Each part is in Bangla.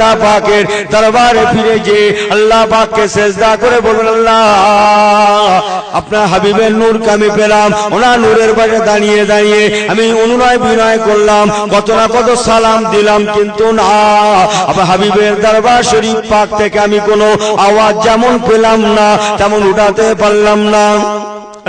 তাআলা পাকের দরবারে ফিরে গিয়ে আল্লাহ পাককে সিজদা করে বললেন, আল্লাহ আপনার হাবিবের নূরকে আমি পেলাম, ওনার নূরের পাশে দাঁড়িয়ে দাঁড়িয়ে আমি অনুনয় বিনয় করলাম, কত না কত সালাম দিলাম, কিন্তু না আপনার হাবিবের দরবার শরীফ পাক থেকে আমি কোনো আওয়াজ যেমন পেলাম না তেমন উঠাতে পারলাম না।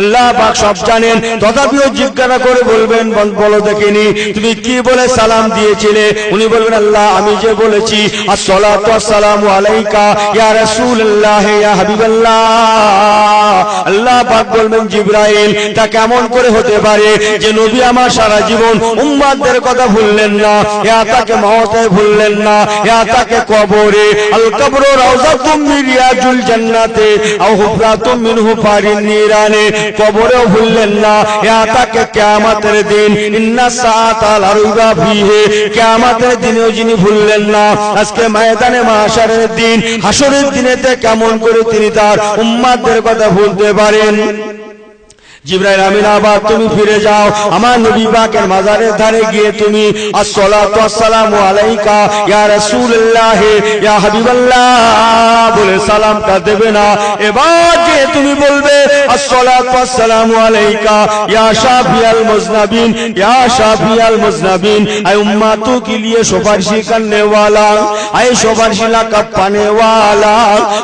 আল্লাহ পাক সব জানেন, তথাপিও জিজ্ঞাসা করে বলবেন, বলো দেখিনি তুমি কি বলে সালাম দিয়েছিলে? উনি বলবেন, আল্লাহ আমি যে বলেছি আসসালাতু ওয়াসসালামু আলাইকা ইয়া রাসূলুল্লাহ ইয়া হাবিবাল্লাহ। আল্লাহ পাক বলবেন, জিবরাইল তা কেমন করে হতে পারে যে নবী আমার সারা জীবন উম্মতদের কথা ভুললেন না, ইয়া তাকে মওতে ভুললেন না, ইয়া তাকে কবরে আল কবরু রাউযাতুম মিন রিয়াজিল জান্নাতে আও হুফরাতুম মিনহু ফারিন নিরানে কবরেও ভুললেন না, ইয়া তাকে কিয়ামতের দিন ইন্না সাআতা লা রাইবা ফিহি কিয়ামতের দিনেও যিনি ভুললেন না, আজকে ময়দানে মাহশারের দিন হাসরের দিনেতে কেমন করে তিনি তার উম্মতদের কথা ভুলতে পারেন? জিবরাইল আমিন আবার তুমি ফিরে যাও, আমার নবী পাকের মাজারের ধারে গিয়ে তুমি আসসালাতু ওয়াসসালামু আলাইকা ইয়া রাসূলুল্লাহ ইয়া হাবিবাল্লাহ বলে সালামটা দেবে না। এবার যে তুমি বলবে আসসালাতু ওয়াসসালামু আলাইকা ইয়া শাফিয়াল মুজনাবিন ইয়া শাফিয়াল মুজনাবিন আয় উম্মতों के लिए सुपारिश करने वाला आय सुपारिश लाकब पाने वाला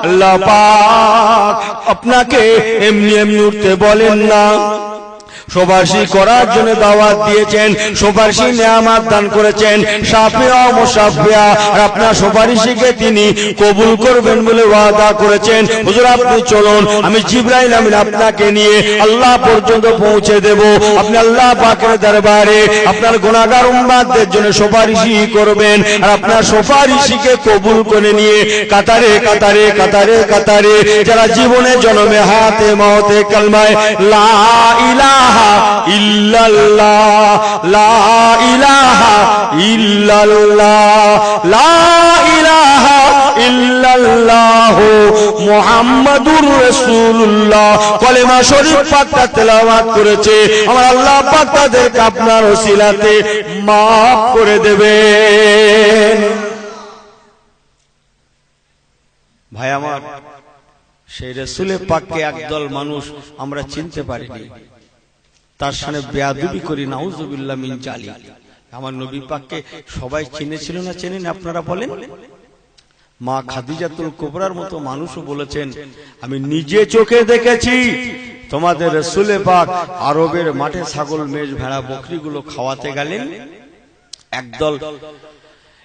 আল্লাহ পাক আপনাকে এমনি এমনি উঠতে বলেন না, সুপারিশ করার জন্য দাওয়াত দিয়েছেন, সুপারিশ নিয়ামত দান করেছেন, শাফিয়া ও মুশাফিয়া, আর আপনার সুপারিশকে তিনি কবুল করবেন বলে ওয়াদা করেছেন। হুজুর আপনি চলুন, আমি জিবরাইল আমিন আপনাকে নিয়ে আল্লাহ পর্যন্ত পৌঁছে দেব, আপনি আল্লাহ পাকের দরবারে আপনার গুনাহগার উম্মতদের জন্য সুপারিশ করবেন, আর আপনার সুপারিশকে কবুল করে নিয়ে কাতারে কাতারে কাতারে কাতারে যারা জীবনে জন্মে হাতে মওতে কালমায় লা ইলাহা ইল্লাল্লাহ লা ইলাহা ইল্লাল্লাহ লা ইলাহা ইল্লাল্লাহ মুহাম্মাদুর রাসূলুল্লাহ কলেমা শরীফ পাকটা তেলাওয়াত করেছে, আমার আল্লাহ পাক তাদেরকে আপনার ওসিলাতে maaf করে দেবেন। ভাই আমার, সেই রাসূল পাককে একদল মানুষ আমরা চিনতে পারিনি, তার সামনে বেয়াদবি করি, নাউজুবিল্লাহ মিন জালিক। আমার নবী পাককে সবাই চিনেছিল না চেনেন আপনারা বলেন? মা খাদিজাতুল কুবরার মতো মানুষও বলেছেন, আমি নিজে চোখে দেখেছি তোমাদের রাসূল পাক আরবের মাঠে ছাগল মেষ ভেড়া বকরিগুলো খাওয়াতে গেলেন, একদল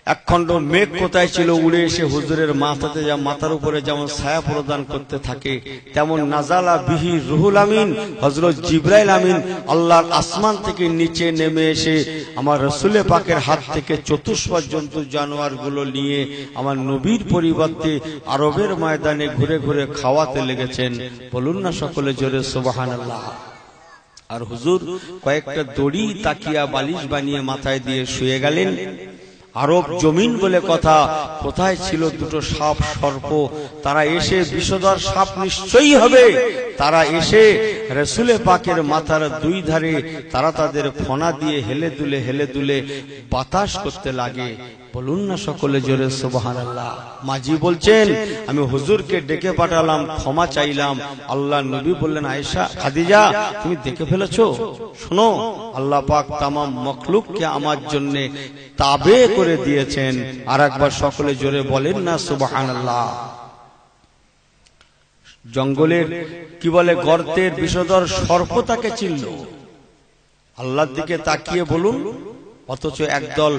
একখণ্ড মেঘ কোথায় ছিল উড়ে এসে হুজুরের মাথাতে, যা মাথার উপরে যেমন ছায়া প্রদান করতে থাকে, তেমন নাজালা বিহি রুহুল আমিন হযরত জিবরাইল আমিন আল্লাহর আসমান থেকে নিচে নেমে এসে আমার রাসূল পাকের হাত থেকে চতুষ্পদ জন্তু জানোয়ার গুলো নিয়ে আমার নবীর পরিবর্তে আরবের ময়দানে ঘুরে ঘুরে খাওয়াতে লেগেছেন। বলুন না সকলে জোরে সুবহানাল্লাহ। আর হুজুর কয়েকটা দড়ি তাকিয়া বালিশ বানিয়ে মাথায় দিয়ে শুয়ে গেলেন। আরব জমিন বলে কথা, কোথায় ছিল দুটো সাপ সর্প, তারা এসে বিষধর সাপ নিশ্চয়ই হবে, তারা এসে রাসূল পাকের মাথার দুই ধারে তারা তাদের ফনা দিয়ে হেলে দুলে বাতাস করতে লাগে। বলুন না সকলে জোরে সুবহানাল্লাহ। মাঝি বলছেন, আমি হুজুরকে ডেকে পাঠালাম, ক্ষমা চাইলাম। আল্লাহ নবী বললেন, আয়েশা খাদিজা তুমি দেখে ফেলেছো, শোনো আল্লাহ পাক তামাম মখলুককে আমার জন্য তাবে করে দিয়েছেন। আর একবার সকলে জোরে বলেন না সুবহানাল্লাহ। জঙ্গলের কি বলে গর্তের বিষধর সর্প তাকে চিনল, আল্লাহর দিকে তাকিয়ে বলুন। অথচ একদল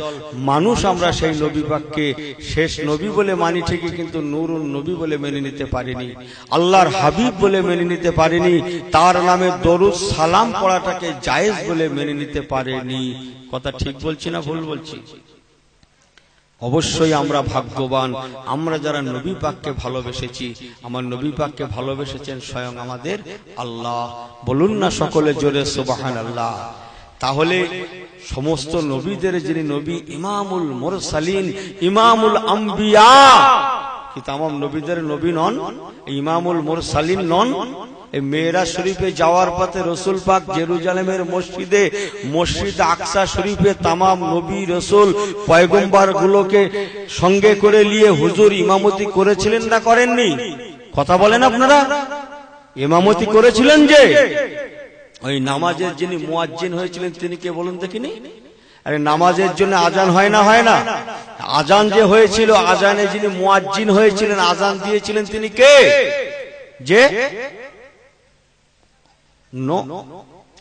মানুষ আমরা সেই নবী পাককে শেষ নবী বলে মানি ঠিকই, কিন্তু নূরুন নবী বলে মেনে নিতে পারিনি, আল্লাহর হাবিব বলে মেনে নিতে পারিনি, তার নামে দরুদ সালাম পড়াটাকে জায়েজ বলে মেনে নিতে পারিনি। কথা ঠিক বলছি না ভুল বলছি? অবশ্যই আমরা ভাগ্যবান, আমরা যারা নবী পাককে ভালোবেসেছি। আমার নবী পাককে ভালোবেসেছেন স্বয়ং আমাদের আল্লাহ। বলুন না সকলে জোরে সুবহানাল্লাহ। তাহলে সমস্ত নবীদের যিনি নবী ইমামুল মুরসালিন, ইমামুল আম্বিয়া, কি তামাম নবীদের নবী নন? ইমামুল মুরসালিন নন? এই মেরাজ শরীফে যাওয়ার পথে রসুল পাক জেরুজালেমের মসজিদ আকসা শরীফে তামাম নবী রসুল পয়গম্বর গুলোকে সঙ্গে করে নিয়ে হুজুর ইমামতি করেছিলেন না করেননি? কথা বলেন আপনারা। ইমামতি করেছিলেন যে ওই নামাজের যিনি মুয়াজ্জিন হয়েছিলেন তিনি কে বলুন দেখিনি? আরে নামাজের জন্য আজান হয় না? আজান যে হয়েছিল, আজানে যিনি মুয়াজ্জিন হয়েছিলেন, আজান দিয়েছিলেন তিনি কে? যে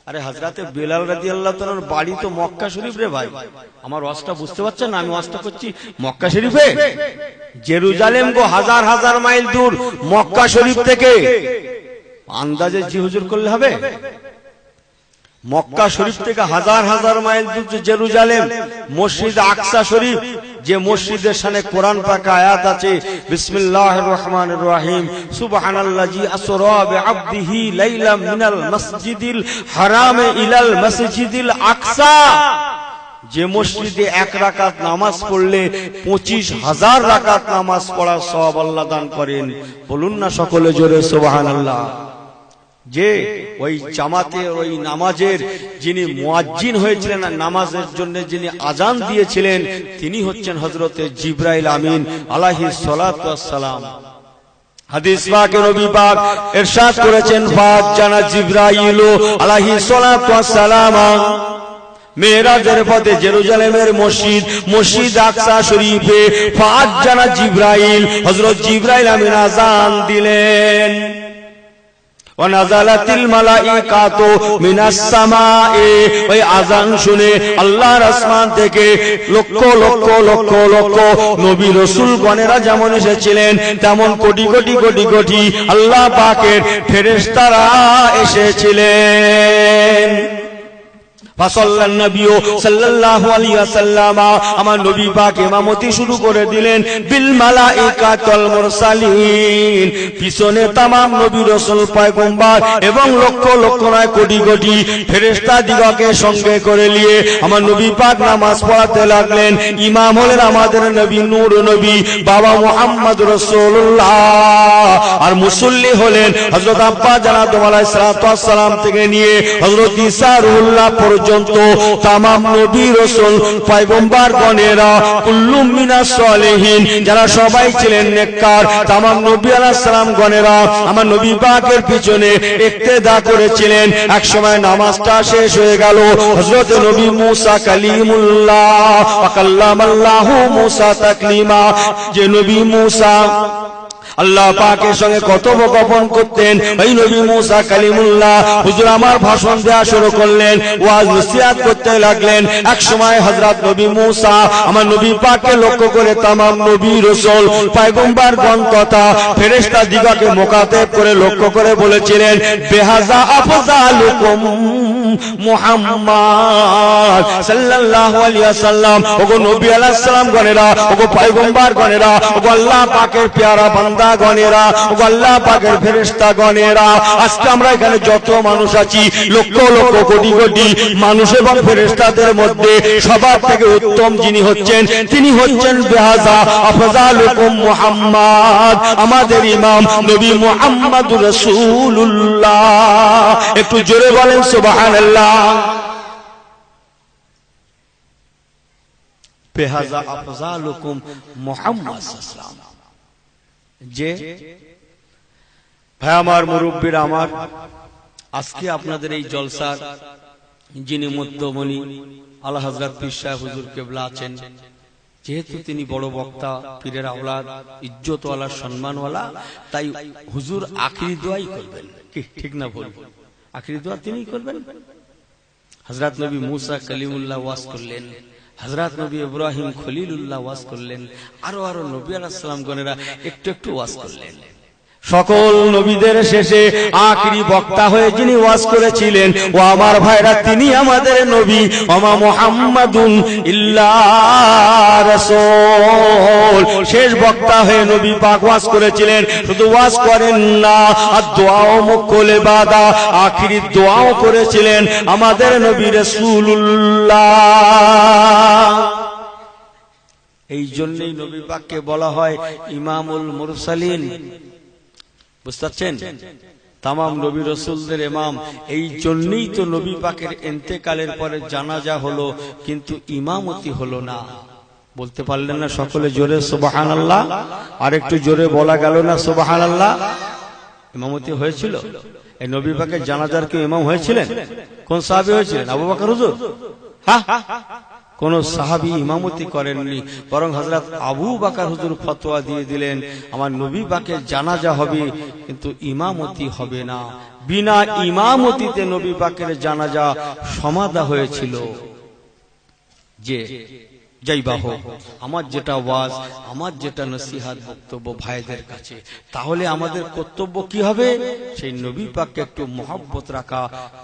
আরে হযরতে বেলাল রাদিয়াল্লাহু তাআলার বাড়ি তো মক্কা শরীফ রে ভাই। আমার ওয়াজটা বুঝতে পারছেন না? আমি ওয়াজটা করছি মক্কা শরীফে। জেরুজালেম গো হাজার হাজার মাইল দূর মক্কা শরীফ থেকে। আন্দাজে জি হুজুর করলে হবে? মক্কা শরীফ থেকে হাজার হাজার মাইল দূর জেরুজালেম মসজিদ আকসা শরীফ, যে মসজিদের সামনে কোরআন পাক আয়াত আছে বিসমিল্লাহির রহমানির রহিম সুবহানাল্লাযী আসরা বিআবদিহি লাইলাম মিনাল মসজিদিল হারাম ইলাল মসজিদিল আকসা। যে মসজিদে এক রাকাত নামাজ পড়লে 25,000 রাকাত নামাজ পড়ার সওয়াব আল্লাহ দান করেন। বলুন না সকলে জোরে সুবহানাল্লাহ। যে ওই জামাতের ওই নামাজের যিনি মুয়াজ্জিন হয়েছিলেন আর নামাজের জন্য যিনি আজান দিয়েছিলেন তিনি হচ্ছেন হযরতে জিবরাইল আমিন আলাইহিস সালাতু ওয়াস সালাম। হাদিস পাকে নবী পাক ইরশাদ করেছেন ফাজানা জিবরাইল আলাইহিস সালাতু ওয়াস সালাম মেরাজের পথে জেরুজালেমের মসজিদ আকসা শরীফে ফাজানা জিবরাইল, হযরত জিবরাইল আমিন আজান দিলেন। ওয়ানাযালাতিল মালাইকাতু মিনাস সামায়ে, ওই আযান শুনে আল্লাহর আসমান থেকে লক্ষ লক্ষ লক্ষ লক্ষ নবী রাসূল গণেরা যেমন এসেছিলেন তেমন কোটি কোটি কোটি কোটি আল্লাহ পাকের ফেরেশতারা এসেছিলেন। ফাসাল্লান নবী সাল্লাল্লাহু আলাইহি ওয়াসাল্লাম, আমার নবী পাক ইমামতি শুরু করে দিলেন বিল মালাইকাতুল মুরসালিন। পিছনে तमाम নবী রাসূল পয়গম্বর এবং লক্ষ লক্ষ নয় কোটি কোটি ফেরেশতা দিগকে সঙ্গে করে নিয়ে আমার নবী পাক নামাজ পড়াতে লাগলেন। ইমাম হলেন আমাদের নবী নূর নবী বাবা মুহাম্মদ রাসূলুল্লাহ, আর মুসল্লি হলেন হযরত আব্বা জানাত আলাইহিস সালাতু ওয়াস সালাম থেকে নিয়ে হযরত ঈসা রুহুল্লাহ পর্যন্ত তামাম নবী রাসূল পয়গম্বর গণেরা কুল্লুম মিনাস সালিহিন, যারা সবাই ছিলেন নেককার, তামাম নবী আলাইহিস সালাম গণেরা আমার নবী পাকের পিছনে ইক্তেদা করেছিলেন। এক সময় নামাজটা শেষ হয়ে গেল। হযরত নবী মুসা কালিমুল্লাহ ওয়া কাল্লামাল্লাহু মুসা তাকলিমা, যে নবী মুসা আল্লাহ পাকের সঙ্গে কথোপকথন করতেন, ওই নবী মুসা কালিমুল্লাহ হুজুর আমার ভাষণ দেওয়া শুরু করলেন, ওয়াজ নসিহত করতে লাগলেন। এক সময় হযরত নবী মুসা আমার নবী পাককে লক্ষ্য করে তামাম নবী রাসূল পয়গম্বরগণ তথা ফেরেশতা দিগকে মুখাতাব করে লক্ষ্য করে বলেছিলেন বিহাযা আফযালুকুম মুহাম্মদ সাল্লাল্লাহু আলাইহি ওয়াসাল্লাম। ওগো নবী আলাইহিস সালাম গণেরা, ওগো পয়গম্বর গণেরা, ওগো আল্লাহ পাকের প্যারা বান্দা গণেরা, ওগো আল্লাহ পাকের ফেরেশতা গণেরা, আজকে আমরা এখানে যত মানুষ আছি লক্ষ লক্ষ কোটি কোটি মানুষ এবং ফেরেশতাদের মধ্যে সবার থেকে উত্তম যিনি হচ্ছেন তিনি হচ্ছেন বিহাযা আফযালুকুম মুহাম্মদ, আমাদের ইমাম নবী মুহাম্মদুর রাসূলুল্লাহ। একটু জোরে বলেন সুবহানাল্লাহ। বিহাযা আফযালুকুম মুহাম্মদ সাল্লাল্লাহু আলাইহি, যে ভাই আমার মুরব্বিরা আমার, আজকে আপনাদের এই জলসার যিনি মধ্যমণি আলা হযরত পীর সাহেব হুজুর কেবলা আছেন, যেহেতু তিনি বড় বক্তা, পীরের আওলাদ, ইজ্জতওয়ালা, সম্মানওয়ালা, তাই হুজুর আখিরি দোয়াই করবেন। কি ঠিক না ভুল? আখিরি দোয়া তিনিই করবেন। হযরত নবী মুসা কালিমুল্লাহ ওয়াজ করলেন, হযরত নবী ইব্রাহিম খলিলুল্লাহ ওয়াজ করলেন, আরো আরো নবী আলাইহিস সালাম গণেরা একটু একটু ওয়াজ করলেন। সকল নবীদের শেষে আখিরি বক্তা হয়ে যিনি ওয়াজ করেছিলেন ও আমার ভাইরা তিনি আমাদের নবী, ওমা মুহাম্মাদুন ইল্লা রাসূল। শেষ বক্তা হয়ে নবী পাক ওয়াজ করেছিলেন। শুধু ওয়াজ করেন না, আর দোয়াও মুকুল ইবাদা, আখিরি দোয়াও করেছিলেন আমাদের নবী রাসূলুল্লাহ। এই জন্যই নবী পাককে বলা হয় ইমামুল মুরসালিন। বুঝতে পারছেন? তামাম নবী রাসূলদের ইমাম। এই জন্যই তো নবী পাকের ইন্তেকালের পরে জানাজা হলো, কিন্তু ইমামতি হলো না। বলতে পারলেন না সকলে জোরে সুবহানাল্লাহ? আর একটু জোরে বলা গেল না সুবহানাল্লাহ? ইমামতি হয়েছিল এই নবী পাকের জানাজার। কেউ ইমাম হয়েছিলেন? কোন সাহাবী হয়েছিলেন? আবু বকর হুজুর? হ্যাঁ, কোন সাহাবী ইমামতি করেননি, বরং হযরত আবু বকর হুজুর ফতোয়া দিয়ে দিলেন আমার নবী পাকের জানাজা হবে কিন্তু ইমামতি হবে না। বিনা ইমামতিতে নবী পাকের জানাজা সমাধা হয়েছিল। যে যাইবা হোক, আমার যেটা ওয়াজ, আমার যেটা নসিহত বক্তব্য ভাইদের কাছে, তাহলে আমাদের কর্তব্য কি হবে? সেই নবী পাককে একটু মহব্বত রাখা,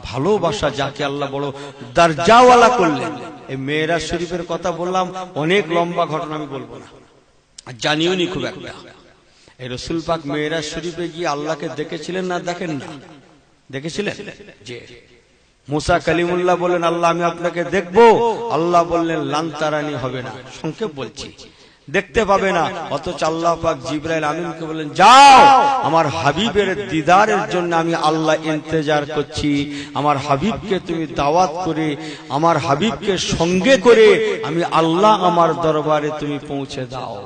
ভালোবাসা, যাকে আল্লাহ বড় দরজাওয়ালা করলেন। এই মেরাজ শরীফের কথা বললাম, অনেক লম্বা ঘটনা, আমি বলবো না, জানিও নি খুব একটা। এই রাসূল পাক মেরাজ শরীফে গিয়ে আল্লাহকে দেখেছিলেন না দেখেন না? দেখেছিলেন। যে মুসা কালিমুল্লাহ বলেন আল্লাহ আমি আপনাকে দেখবো, আল্লাহ বললেন লান তারানি, হবে না, সংক্ষেপ বলছি, দেখতে পাবে না। অথচ আল্লাহ পাক জিবরাইল আমিনকে বলেন যাও, আমার হাবিবের দিদারের জন্য আমি আল্লাহ ইন্তজার করছি, আমার হাবিবকে তুমি দাওয়াত করে, আমার হাবিবকে সঙ্গে করে আমি আল্লাহ আমার দরবারে তুমি পৌঁছে দাও।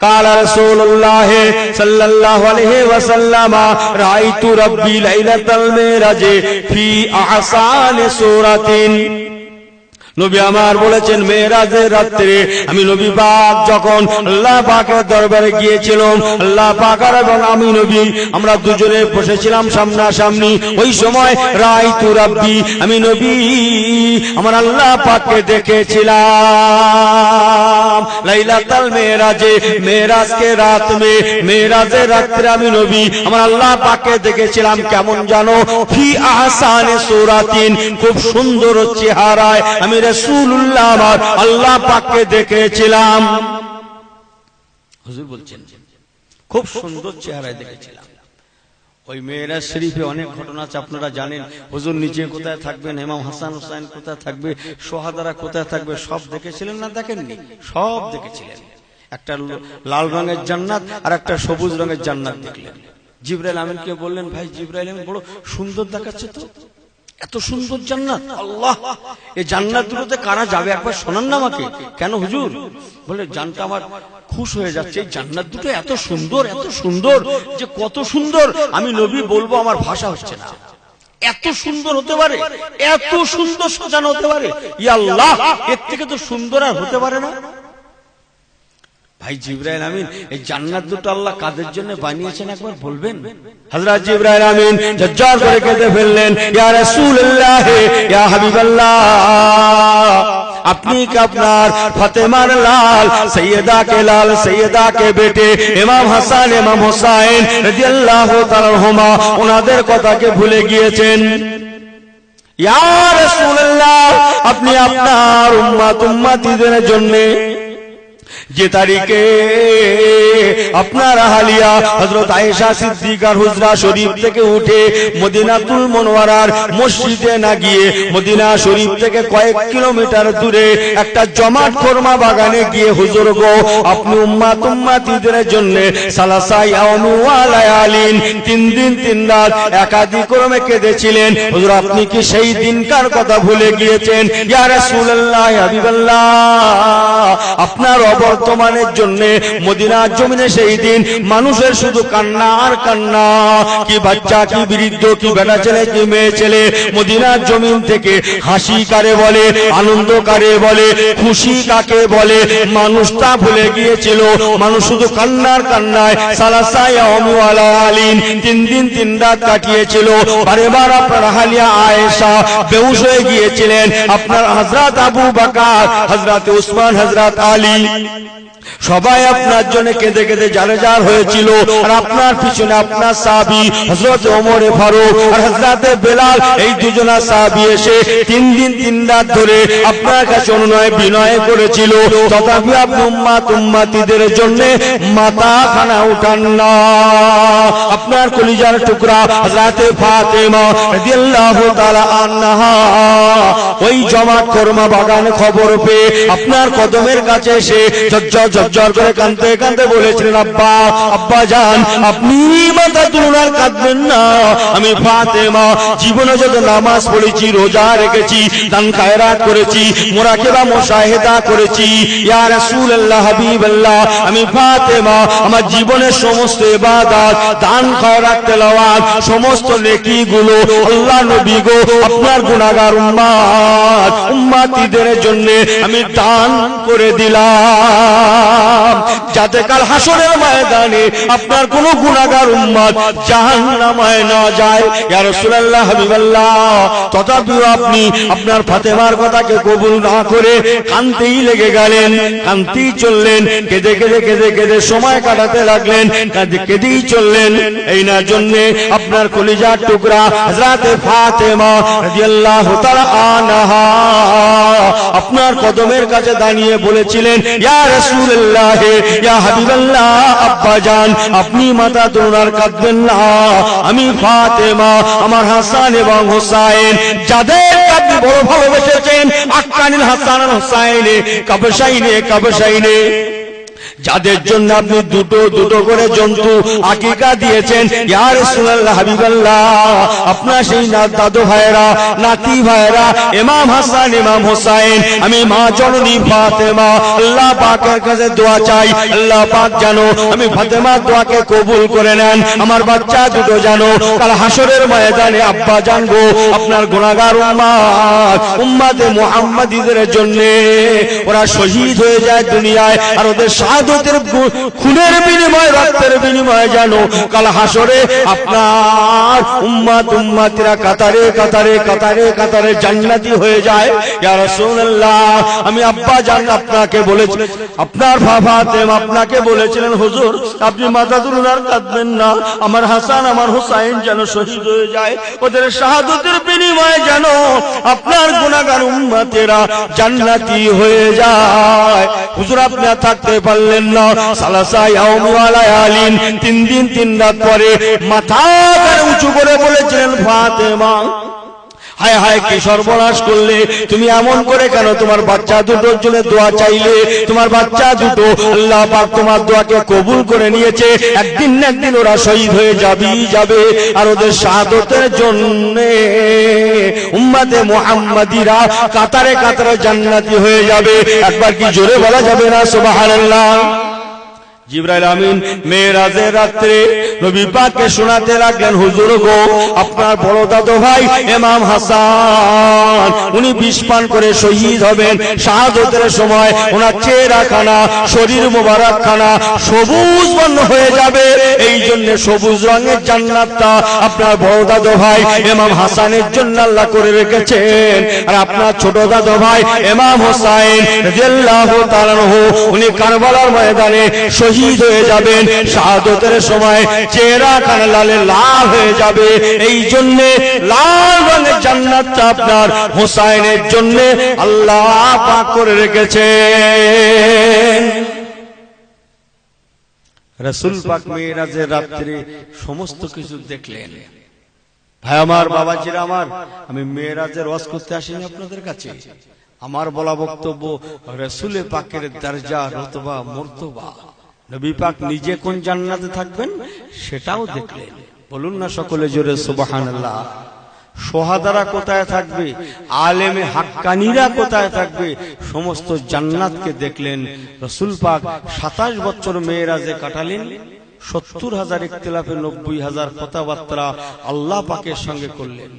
قال رسول الله صلى الله عليه وسلم رأيت ربي ليلة المعراج في أحسن سورة। নবী আমার বলেছেন মেরাজের রাত্রে আমি নবী পাক যখন আল্লাহ পাকের দরবারে গিয়েছিলাম, আল্লাহ পাক এবং আমি নবী আমরা দুজনে বসেছিলাম সামনাসামনি। ওই সময় রাইতু রাব্বি, আমি নবী আমার আল্লাহ পাককে দেখেছিলাম। লাইলাতুল মেরাজে, মেরাজকে রাত মে, মেরাজের রাত্রে আমি নবী আমার আল্লাহ পাককে দেখেছিলাম। কেমন জানো? ফি আহসানি সূরাতিন, খুব সুন্দর চেহারায় আমি রাসূলুল্লাহ আমার আল্লাহ পাককে দেখেছিলাম। হুজুর বলছেন খুব সুন্দর চেহারায় দেখেছিলাম। ওই মেরাজ শরীফে অনেক ঘটনা আছে, আপনারা জানেন। হুজুর নিচে কোথায় থাকবেন, ইমাম হাসান হুসাইন কোথায় থাকবে, সোহাদারা কোথায় থাকবে, সব দেখেছিলেন না দেখেননি? সব দেখেছিলেন। একটা লাল রঙের জান্নাত আর একটা সবুজ রঙের জান্নাত দেখলেন। জিবরাইল আমিনকে বললেন ভাই জিবরাইল আমিন বড় সুন্দর দেখাচ্ছে তো, এত সুন্দর জান্নাত, আল্লাহ এই জান্নাত দুটোতে কারা যাবে একবার শোনান না আমাকে। কেন হুজুর? বলে জানটা আমার খুশ হয়ে যাচ্ছে, এই জান্নাত দুটো এত সুন্দর, এত সুন্দর যে কত সুন্দর আমি নবী বলবো আমার ভাষা হচ্ছে না। এত সুন্দর হতে পারে, এত সুন্দর সাজানো হতে পারে, ইয়া আল্লাহ এর থেকে তো সুন্দর আর হতে পারে না। ভাই জিবরাইল আমিন এই জান্নাত দুটো আল্লাহ কাদের জন্য বানিয়েছেন একবার বলবেন? হযরত জিবরাইল আমিন ঝরঝর করে কেঁদে ফেললেন, ইয়া রাসূলুল্লাহ, ইয়া হাবিবাল্লাহ, আপনি কি আপনার ফাতেমার লাল, সৈয়দা কে লাল, সৈয়দা কে বেটে ইমাম হাসান ইমাম হুসাইন রাদিয়াল্লাহু তাআলা আনহুমা ওনাদের কথাকে ভুলে গিয়েছেন? ইয়া রাসূলুল্লাহ, আপনি আপনার উম্মতিদের জন্য যে তারিখে আপনার আহলিয়া হযরত আয়েশা সিদ্দিকার হুজরা শরীফ থেকে উঠে মদিনাতুল মুনওয়ারার মসজিদে না গিয়ে মদিনা শরীফ থেকে কয়েক কিলোমিটার দূরে একটা জমাট খোরমা বাগানে গিয়ে হুজুর গো আপনি উম্মতিদের জন্য সালাসা ইয়াউম ওয়া লায়ালিন, 3 দিন 3 রাত একাদিক্রমে কেঁদেছিলেন। হুজুর আপনি কি সেই দিনকার কথা ভুলে গিয়েছেন? ইয়া রাসূলুল্লাহ, হাবিবাল্লাহ, আপনার বর্তমানের জন্য মদিনার জমিনে সেই দিন মানুষের শুধু কান্না আর কান্না, কি বাচ্চা, কি বৃদ্ধ, কি বেটা ছেলে, কি মেয়ে ছেলে, মদিনার জমিন থেকে হাসি কারে বলে, আনন্দ কারে বলে, খুশি কাকে বলে, মানুষটা ভুলে গিয়েছিল। মানুষ শুধু কান্নার কান্নায় সালাসা ইয়াউম ওয়া লায়ালিন 3 দিন 3 রাত কাটিয়েছিল। বারেবার আপনার আহলিয়া আয়েশা বেহুশ হয়ে গিয়েছিলেন, আপনার হযরত আবু বকর, হযরত উসমান, হযরত আলী সবাই আপনার জন্য কেঁদে কেঁদে জারেজার হয়েছিল। আর আপনার পিছনে আপনার সাহাবী হযরত ওমর ফারুক আর হযরত বেলাল, এই দুজনা সাহাবী এসে 3 দিন 3 রাত ধরে আপনার কাছে অনুনয় বিনয় করেছিল, তথাপি আপনি উম্মতিদের জন্য মাথা খানা উঠান না। আপনার কলিজার টুকরা হযরত ফাতেমা রাদিয়াল্লাহু তাআলা আনহা ওই জমাট খোরমা বাগান খবর পেয়ে আপনার কদমের কাছে এসে ঝরঝর করে কাঁদতে কাঁদতে বলেছিলেন, আব্বা আব্বা জান, আপনি মাথা তুলুন আর কাঁদবেন না। আমি ফাতেমা জীবনে যত নামাজ পড়েছি, রোজা রেখেছি, দান খায়রাত করেছি, মুরাকাবা মুশাহিদা করেছি, ইয়া রাসূলুল্লাহ হাবিবাল্লাহ, আমি ফাতেমা আমার জীবনের সমস্ত ইবাদত, দান খায়রাত, তেলাওয়াত, সমস্ত নেকিগুলো আল্লাহ নবী গো আপনার গুনাহগার উম্মতিদের জন্য আমি দান করে দিলাম, যাতে কাল হাসরের ময়দানে আপনার কোন গুনাহগার উম্মত জাহান্নামে না যায়। ইয়া রাসূলুল্লাহ হাবিবাল্লাহ, তথাপিও আপনি আপনার ফাতেমার কথাকে কবুল না করে কাঁদতেই লেগে গেলেন, কাঁদতেই চললেন, কেঁদে কেঁদে কেঁদে কেঁদে সময় কাটাতে লাগলেন, কেঁদেই চললেন। এই না জন্য আপনার কলিজার টুকরা হযরতে ফাতেমা রাদিয়াল্লাহু তাআলা আনহা আপনার কদমের কাছে দাঁড়িয়ে বলেছিলেন, ইয়া রাসূলুল্লাহ, ইয়া হাবিবাল্লাহ, আব্বা জান আপনি মাথা তুলুন আর কাঁদবেন না। আমি ফাতেমা আমার হাসান এবং হোসাইন, যাদের আপনি বড় ভালোবেসেছেন, আক্কানিল হাসান আর হোসাইনে কাবশাইনে কাবশাইনে, যাদের জন্য আপনি দুটো দুটো করে জন্তু আকিকা দিয়েছেন, ইয়া রাসূলুল্লাহ হাবিবাল্লাহ, আপনার সেই দাদু ভাইরা, নাতি ভাইরা, ইমাম হাসান ইমাম হোসাইন, আমি মা জননী ফাতেমা আল্লাহ পাকের কাছে দোয়া চাই, আল্লাহ পাক জানো আমি ফাতেমার দোয়াকে কবুল করে নেন। আমার বাচ্চা দুটো জানো কাল হাসরের ময়দানে আব্বা জানগো আপনার গুনাহগার উম্মতে মুহাম্মাদীদের জন্য ওরা শহীদ হয়ে যায় দুনিয়ায়, আর ওদের শাহাদাতের খুনের বিনিময়ে, রক্তের বিনিময়ে জানো কাল হাসরে আপনার উম্মতিরা কাতারে কাতারে কাতারে কাতারে জান্নাতি হয়ে যায়। ইয়া রাসূলুল্লাহ, আমি আব্বা জান আপনাকে বলেছি, আপনার ফাতেমা আপনাকে বলেছিলেন, হুজুর আপনি মাথা তুলুন আর কাঁদবেন না, আমার হাসান আমার হোসাইন যেন শহীদ হয়ে যায়, ওদের শাহাদাতের বিনিময়ে যেন আপনার গুনাহগার উম্মতেরা জান্নাতি হয়ে যায়। হুজুর আপনি থাকতে পারলেন না, সালাসা ইয়াউমি ওয়া লায়ালিন, 3 দিন 3 রাত পরে মাথা উঁচু করে বলেছিলেন, ফাতেমা হায় হায় কি সর্বনাশ করলে, তুমি এমন করে কেন তোমার বাচ্চা দুটোর জন্য দোয়া চাইলে, তোমার বাচ্চা দুটো আল্লাহ পাক তোমার দোয়াকে কবুল করে নিয়েছে, একদিন না একদিন ওরা শহীদ হয়ে যাবে, আর ওদের শাহাদাতের জন্য উম্মতে মুহাম্মাদীরা কাতারে কাতারে জান্নাতি হয়ে যাবে। একবার কি জোরে বলা যাবে না সুবহানাল্লাহ? জিবরাইল আমিন মেরাজের রাত্রে নবী পাককে শোনাতে লাগলেন, হুজুর গো আপনার বড় দাদু ভাই ইমাম হাসান উনি বিষ পান করে শহীদ হবেন, শাহাদাতের সময় ওনার চেহারাখানা শরীর মোবারকখানা সবুজ বর্ণ হয়ে যাবে, এই জন্য সবুজ রঙের জান্নাতটা আপনার বড় দাদু ভাই ইমাম হাসানের জন্য আল্লাহ করে রেখেছেন। আর আপনার ছোট দাদু ভাই ইমাম হোসাইন রাদিয়াল্লাহু তাআলা আনহু উনি কারবালার ময়দানে শহীদ হয়ে যাবেন, শাহাদাতের সময় চেহারা খানা লালে লাল হয়ে যাবে, এই জন্য লাল রঙের জান্নাতটা আপনার হোসাইনের জন্য আল্লাহ পাক করে রেখেছেন। রাসূল পাক মেরাজের রাত্রে সমস্ত কিছু দেখলেন। ভাই আমার, বাবাজিরা আমার, আমি মেরাজের ওয়াজ করতে আসিনি আপনাদের কাছে, আমার বলা বক্তব্য রাসূল পাকের দরজা, রতবা, মর্তবা, নবী পাক নিজে কোন জান্নাতে থাকবেন সেটাও দেখলেন। বলুন না সকলে জোরে সুবহানাল্লাহ। শহাদারা কোথায় থাকবে, আলেমে হাক্কানীরা কোথায় থাকবে, সমস্ত জান্নাতকে দেখলেন। রাসূল পাক 27 বছর মেরাজে কাটালেন, 70,000 ইখতিলাফে 90,000 কথাবার্তা আল্লাহ পাকের সঙ্গে করলেন।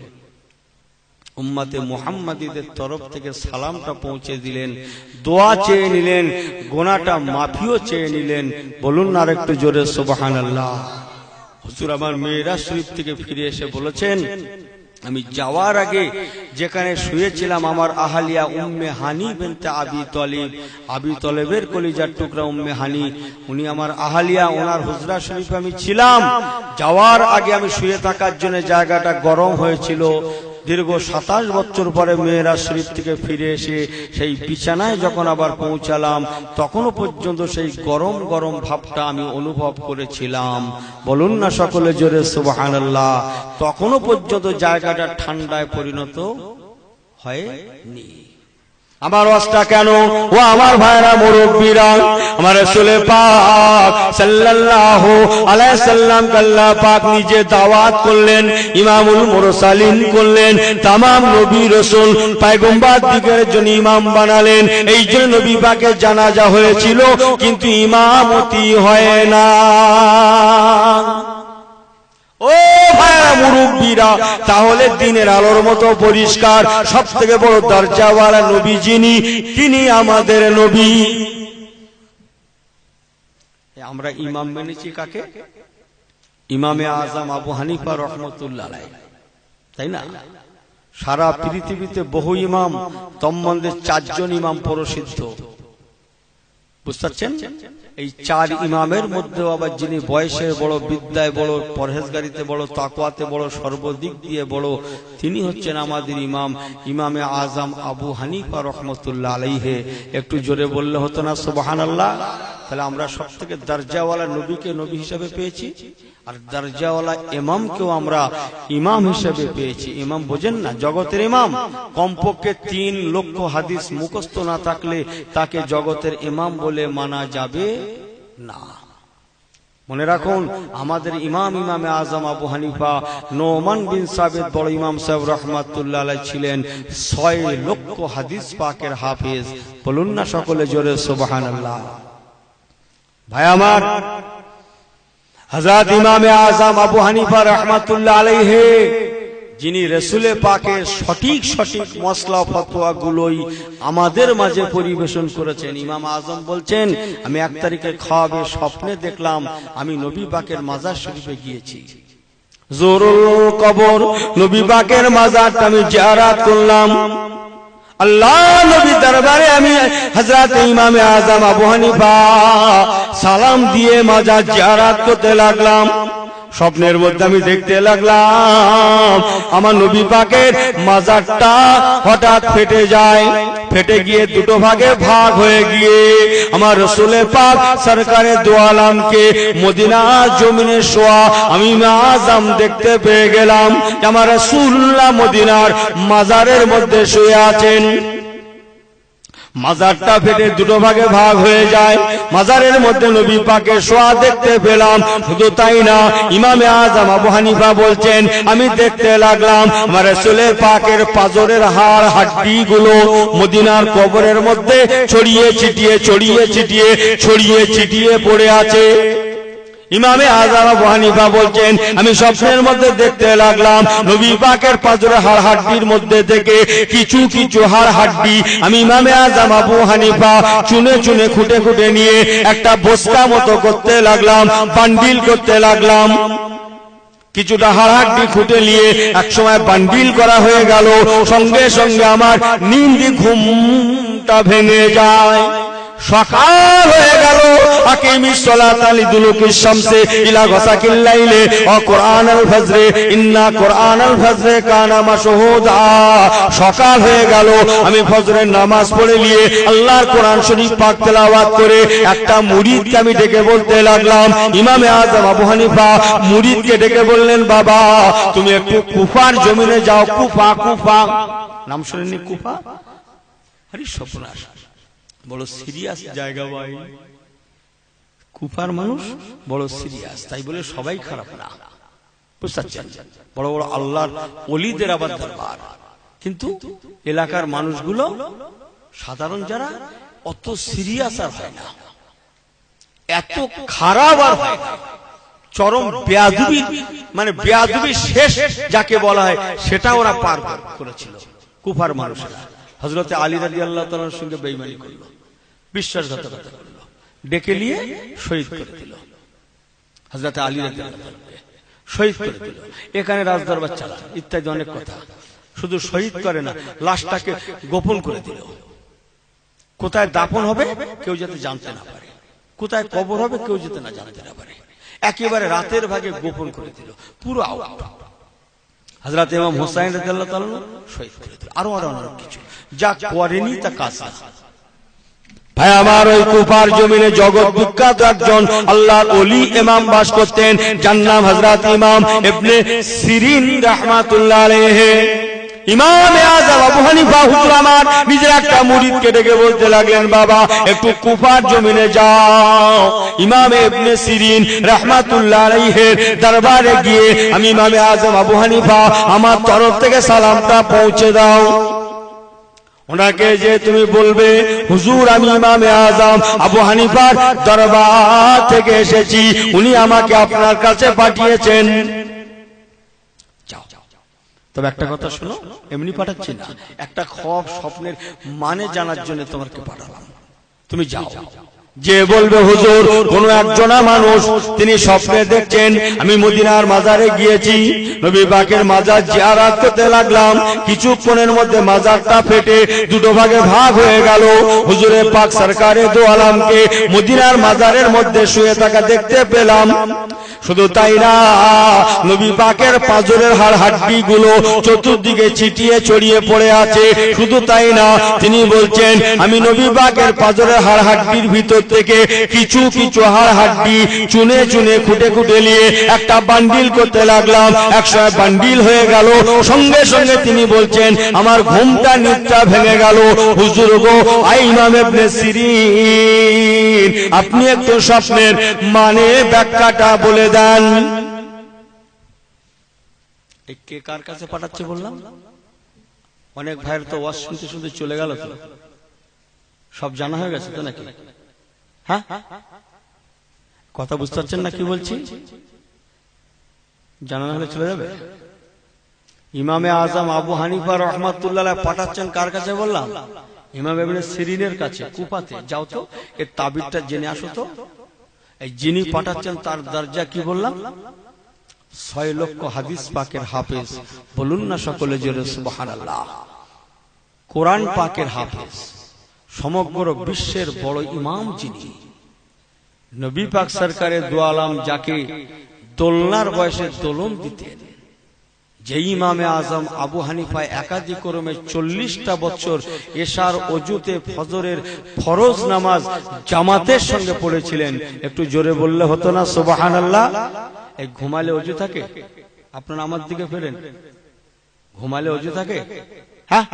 উম্মতে মুহাম্মাদীদের তরফ থেকে সালামটা পৌঁছে দিলেন, দোয়া চেয়ে নিলেন, গুনাহটা মাফিও চেয়ে নিলেন। বলুন না আরেকটু জোরে সুবহানাল্লাহ। হুজুর আমার মেরাজ শরীফ থেকে ফিরে এসে বলেছেন, আমি যাওয়ার আগে যেখানে শুয়েছিলাম আমার আহালিয়া উম্মে হানি বিনতে আবি তলেবের কলিজার টুকরা উম্মে হানি, উনি আমার আহালিয়া, ওনার হুজরা শরীফে আমি ছিলাম। যাওয়ার আগে আমি শুয়ে থাকার জন্য জায়গাটা গরম হয়েছিল। দীর্ঘ 27 বছর পরে মেরাজ শরীফ থেকে ফিরে এসে সেই বিছানায় যখন আবার পৌঁছালাম, তখনও পর্যন্ত সেই গরম গরম ভাবটা আমি অনুভব করেছিলাম। বলুন না সকলে জোরে সুবহানাল্লাহ। তখনও পর্যন্ত জায়গাটা ঠান্ডায় পরিণত হয়নি। আমার ওয়াজটা কেন? ও আমার ভাইরা মুরব্বীরা, আমার রাসূল পাক সাল্লাল্লাহু আলাইহি সাল্লাম আল্লাহ পাক নিজে দাওয়াত করলেন, ইমামুল মুরসালিন করলেন, तमाम নবী রাসূল পয়গম্বর দিগের জন্য ইমাম বানালেন। এই জন্য নবী পাকের জানাজা হয়েছিল, কিন্তু ইমামতি হয় না। ও ভাইরা মুরব্বীরা, তাহলে দিনের আলোর মতো পরিষ্কার সব থেকে বড় দরজাওয়ালা নবী যিনি, তিনি আমাদের নবী। আমরা ইমাম মেনেছি কাকে? ইমামে আজম আবু হানিফা রাহমাতুল্লাহ আলাইহি, তাই না? সারা পৃথিবীতে বহু ইমাম, তন্মধ্যে 4 জন ইমাম প্রসিদ্ধ। বুঝতে পারছেন? এই 4 ইমামের মধ্যে আবার যিনি বয়সে বড়, বিদ্যায় বড়, পরহেজগারিতে বড়, তাকওয়াতে বড়, সর্বদিক দিয়ে বড়, তিনি হচ্ছেন আমাদের ইমাম, ইমামে আজম আবু হানিফা রাহমাতুল্লাহ আলাইহি। একটু জোরে বললে হতো না সুবহানাল্লাহ? তাহলে আমরা সবথেকে দরজাওয়ালা নবীকে নবী হিসেবে পেয়েছি, আর দরজাওয়ালা ইমামকেও আমরা ইমাম হিসেবে পেয়েছি। ইমাম বোঝেন না? জগতের ইমাম। কমপক্ষে 3 লক্ষ হাদিস মুখস্থ না থাকলে তাকে জগতের ইমাম বলে মানা যাবে না। মনে রাখুন, আমাদের ইমাম ইমামে আজম আবু হানিফা নোমান বিন সাবিত বড় ইমাম সাহেব রাহমাতুল্লাহ আলাইহি ছিলেন 6 লক্ষ হাদিস পাকের হাফেজ। বলুন না সকলে জোরে সুবহানাল্লাহ। ভাই আমার, হযরত ইমামে আজম আবু হানিফা রাহমাতুল্লাহ আলাইহি যিনি রাসূল পাকের সঠিক সঠিক মসলা ফতোয়া গুলোই আমাদের মাঝে পরিবেশন করেছেন। ইমাম আজম বলছেন, আমি 1 তারিখে খাওয়াবে স্বপ্নে দেখলাম আমি নবী পাকের মাজার শরীফে গিয়েছি, জোরুল কবর, নবী পাকের মাজারটা আমি জিয়ারত করলাম। আল্লাহ নবী দরবারে আমি হযরত ইমামে আজম আবু হানিফা সালাম দিয়ে মাজার জিয়ারত করতে লাগলাম। স্বপ্নের মধ্যে আমি দেখতে লাগলাম আমার নবী পাকের মাজারটা হঠাৎ ফেটে যায়, ফেটে গিয়ে 2 ভাগে ভাগ হয়ে গিয়ে আমার রাসূল পাক সরকারে দু আলমকে মদিনার জমিনে শোয়া আমি আজম দেখতে পেয়ে গেলাম। আমার রাসূলুল্লাহ মদিনার মাজারের মধ্যে শুয়ে আছেন। মাজারটা ফেটে 2 ভাগে ভাগ হয়ে যায়, মাজারের মধ্যে নবী পাকের শোয়া দেখতে পেলাম। শুধু তাই না, ইমামে আজম আবু হানিফা বলছেন, আমি দেখতে লাগলাম আমার রাসূল পাকের পাজরের হাড় হাড্ডি গুলো মদিনার কবরের মধ্যে ছড়িয়ে ছিটিয়ে পড়ে আছে। ইমামে আজম আবু হানিফা বলছেন, আমি স্বপ্নের মধ্যে দেখতে লাগলাম নবী পাকের পাজরের হাড় হাড্ডির মধ্যে থেকে কিছু কিছু হাড় হাড্ডি আমি ইমামে আজম আবু হানিফা চুনে চুনে খুঁটে খুঁটে নিয়ে একটা বস্তা মতো করতে লাগলাম, বান্ডিল করতে লাগলাম। কিছুটা হাড় হাড্ডি খুঁটে নিয়ে একসময় বান্ডিল করা হয়ে গেল। সঙ্গে সঙ্গে আমার নিন্দি ঘুমটা ভেঙে যায়। সকাল হয়ে গেল। আকিমিস সালাতা লিদুলুকিশ শামসি ইলা গাসাকিল লাইলি ওয়া কুরআনাল ফজরে ইন্না কুরআনাল ফজরে কানা মাশহুদা। সকাল হয়ে গেল, আমি ফজরের নামাজ পড়ে নিয়ে আল্লাহর কোরআন শরীফ পাক তেলাওয়াত করে একটা মুরিদকে আমি ডেকে বলতে লাগলাম। ইমামে আজম আবু হানিফা মুরিদকে ডেকে বললেন, বাবা তুমি একটু কুফার জমিনে যাও। কুফা নাম শুনেননি? কুফা আরে সর্বনাশ, বড় সিরিয়াস জায়গা ভাই। কুফার মানুষ বড় সিরিয়াস, তাই বলে সবাই খারাপ না, বুঝতে পারছেন? বড় বড় আল্লাহর ওলিদের আবার দরবার, কিন্তু এলাকার মানুষগুলো সাধারণ যারা অত সিরিয়াস আর হয় না, এত খারাপ আর হয় না। চরম বেয়াদবি, মানে বেয়াদবি শেষ যাকে বলা হয় সেটা ওরা পার করেছিল কুফার মানুষেরা। হযরতে আলী রাদিয়াল্লাহু তাআলার সঙ্গে বেঈমানি করলো, বিশ্বাসঘাতকতা করলো, ডেকে নিয়ে শহীদ করে দিল। হযরতে আলী রাদিয়াল্লাহু তাআলা শহীদ করে দিল। এখানে রাজদরবার চালা ইত্যাদি অনেক কথা। শুধু শহীদ করে না, লাশটাকে গোপন করে দিল। কোথায় দাফন হবে কেউ যাতে জানতে না পারে, কোথায় কবর হবে কেউ যাতে না জানতে না পারে, একেবারে রাতের ভাগে গোপন করে দিল পুরো আওয়াজ। হযরত ইমাম হুসাইন রাদিয়াল্লাহু তাআলা শহীদ করে দিল। আরো অনেক কিছু যা করেনি তা কাজ না। ভাই আমার, ওই কুফার জমিনে জগৎ বিখ্যাত একজন আল্লাহর ওলি ইমাম বাস করতেন, যার নাম হযরত ইমাম ইবনে সিরিন রাহমাতুল্লাহ আলাইহি। ইমামে আযম আবু হানিফা হুজুর আমার নিজের একটা মুরিদকে ডেকে বলতে লাগলেন, বাবা একটু কুফার জমিনে যাও, ইমামে ইবনে সিরিন রাহমাতুল্লাহ আলাইহির দরবারে গিয়ে আমি ইমামে আযম আবু হানিফা আমার তরফ থেকে সালামটা পৌঁছে দাও। ওনাকে যে তুমি বলবে, হুজুর আমি ইমামে আযম আবু হানিফার দরবার থেকে এসেছি, উনি আমাকে আপনার কাছে পাঠিয়েছেন। তবে একটা কথা শোনো, এমনি পাঠাচ্ছি না, একটা খব স্বপ্নের মানে জানার জন্য তোমাকে পাঠালাম, তুমি যাও। যে বলবে হুজুর কোন একজনা মানুষ তিনি স্বপ্নে দেখছেন আমি মদিনার মাজারে গিয়েছি, নবী পাকের মাজার জিয়ারত করতে লাগলাম, কিছুক্ষণের মধ্যে মাজারটা ফেটে দুটো ভাগে ভাগ হয়ে গেল, হুজুরে পাক সরকারে দো আলমকে মদিনার মাজারের মধ্যে শুয়ে থাকা দেখতে পেলাম। শুধু তাই না, নবী পাকের পাঁজরের হাড় হাড্ডি গুলো চতুর্দিকে ছিটিয়ে ছড়িয়ে পড়ে আছে। শুধু তাই না, তিনি বলছেন আমি নবী পাকের পাঁজরের হাড় হাড্ডির ভিতর থেকে কিছু কিছু হাড় হাড্ডি চুনে চুনে খুঁটে খুঁটে নিয়ে একটা বান্ডিল করতে লাগলাম, 100 বান্ডিল হয়ে গেল। সঙ্গে সঙ্গে তিনি বলছেন আমার ঘুমটা নিদ্রা ভেঙে গেল। হুজুর গো, আই ইমাম ইবনে সিরিন, আপনি একটু স্বপ্নের মানে ব্যাখ্যাটা বলে দেন। কে কার কাছে পাঠাচ্ছে বললাম? অনেক ভাইয়ের তো ওয়াজ শুনতে শুনতে চলে গেল, তো সব জানা হয়ে গেছে তো নাকি? হ্যাঁ, কথা বুঝতে পারছেন না কি বলছি? জানা না হলে চলে যাবে। ইমামে আযম আবু হানিফা রাহমাতুল্লাহ আলাইহি পাঠাচ্ছেন কার কাছে বললাম? ইমাম ইবনে সিরিনের কাছে, কুফাতে। যাও তো এর তাবিরটা জেনে আসো তো। এই যিনি পাঠাচ্ছেন তার দরজা কি বললাম? 6 লক্ষ হাদিস পাকের হাফেজ। বলুন না সকলে জোরে সুবহানাল্লাহ। কোরআন পাকের হাফেজ, সমগ্র বিশ্বের বড় ইমাম যিনি, নবী পাক সরকারের দো আলম যাকে দোলনার বয়সে দোলন দিতেন, যে ইমামে আযম আবু হানিফা একাধিক ক্রমে 40টা বছর এশার ওযুতে ফজরের ফরজ নামাজ জামাতের সঙ্গে পড়েছিলেন। একটু জোরে বললে হতো না সুবহানাল্লাহ? এই ঘুমালে ওযু থাকে? আপনারা আমার দিকে ফেরেন, ঘুমালে ওযু থাকে? হ্যাঁ,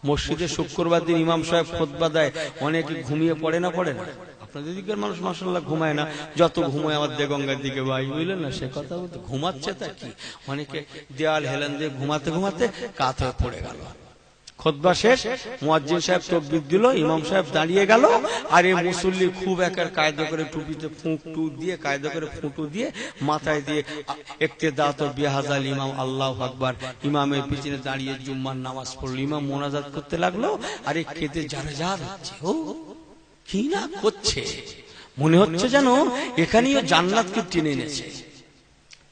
মসজিদে শুক্রবার দিন ইমাম সাহেব খুতবা দেয়, অনেকে ঘুমিয়ে পড়ে না? পড়ে না? আপনাদের দিকের মানুষ মাশাআল্লাহ ঘুমায় না, যত ঘুমায় আমার দেগঙ্গার দিকে ভাই, বুঝলেন না? সে কথা বলতে ঘুমাচ্ছে তা কি, অনেকে দেয়াল হেলান দিয়ে ঘুমাতে ঘুমাতে কাত হয়ে পড়ে গেল। খুতবা শেষ, মুয়াজ্জিন সাহেব তাকবীর দিল, ইমাম সাহেব দাঁড়িয়ে গেল, আর এই মুসল্লি খুব একার কায়দা করে টুপিতে ফুঁকটু দিয়ে, কায়দা করে ফুঁটু দিয়ে মাথায় দিয়ে ইক্তেদাত বিহাজাল ইমাম আল্লাহু আকবার, ইমামের পিছনে দাঁড়িয়ে জুম্মার নামাজ পড়ল। ইমাম মোনাজাত করতে লাগলো, আর এই কেঁদে জারজার হচ্ছে। ও কি না করছে, মনে হচ্ছে যেন এখানেও জান্নাতকে টেনে এনেছে।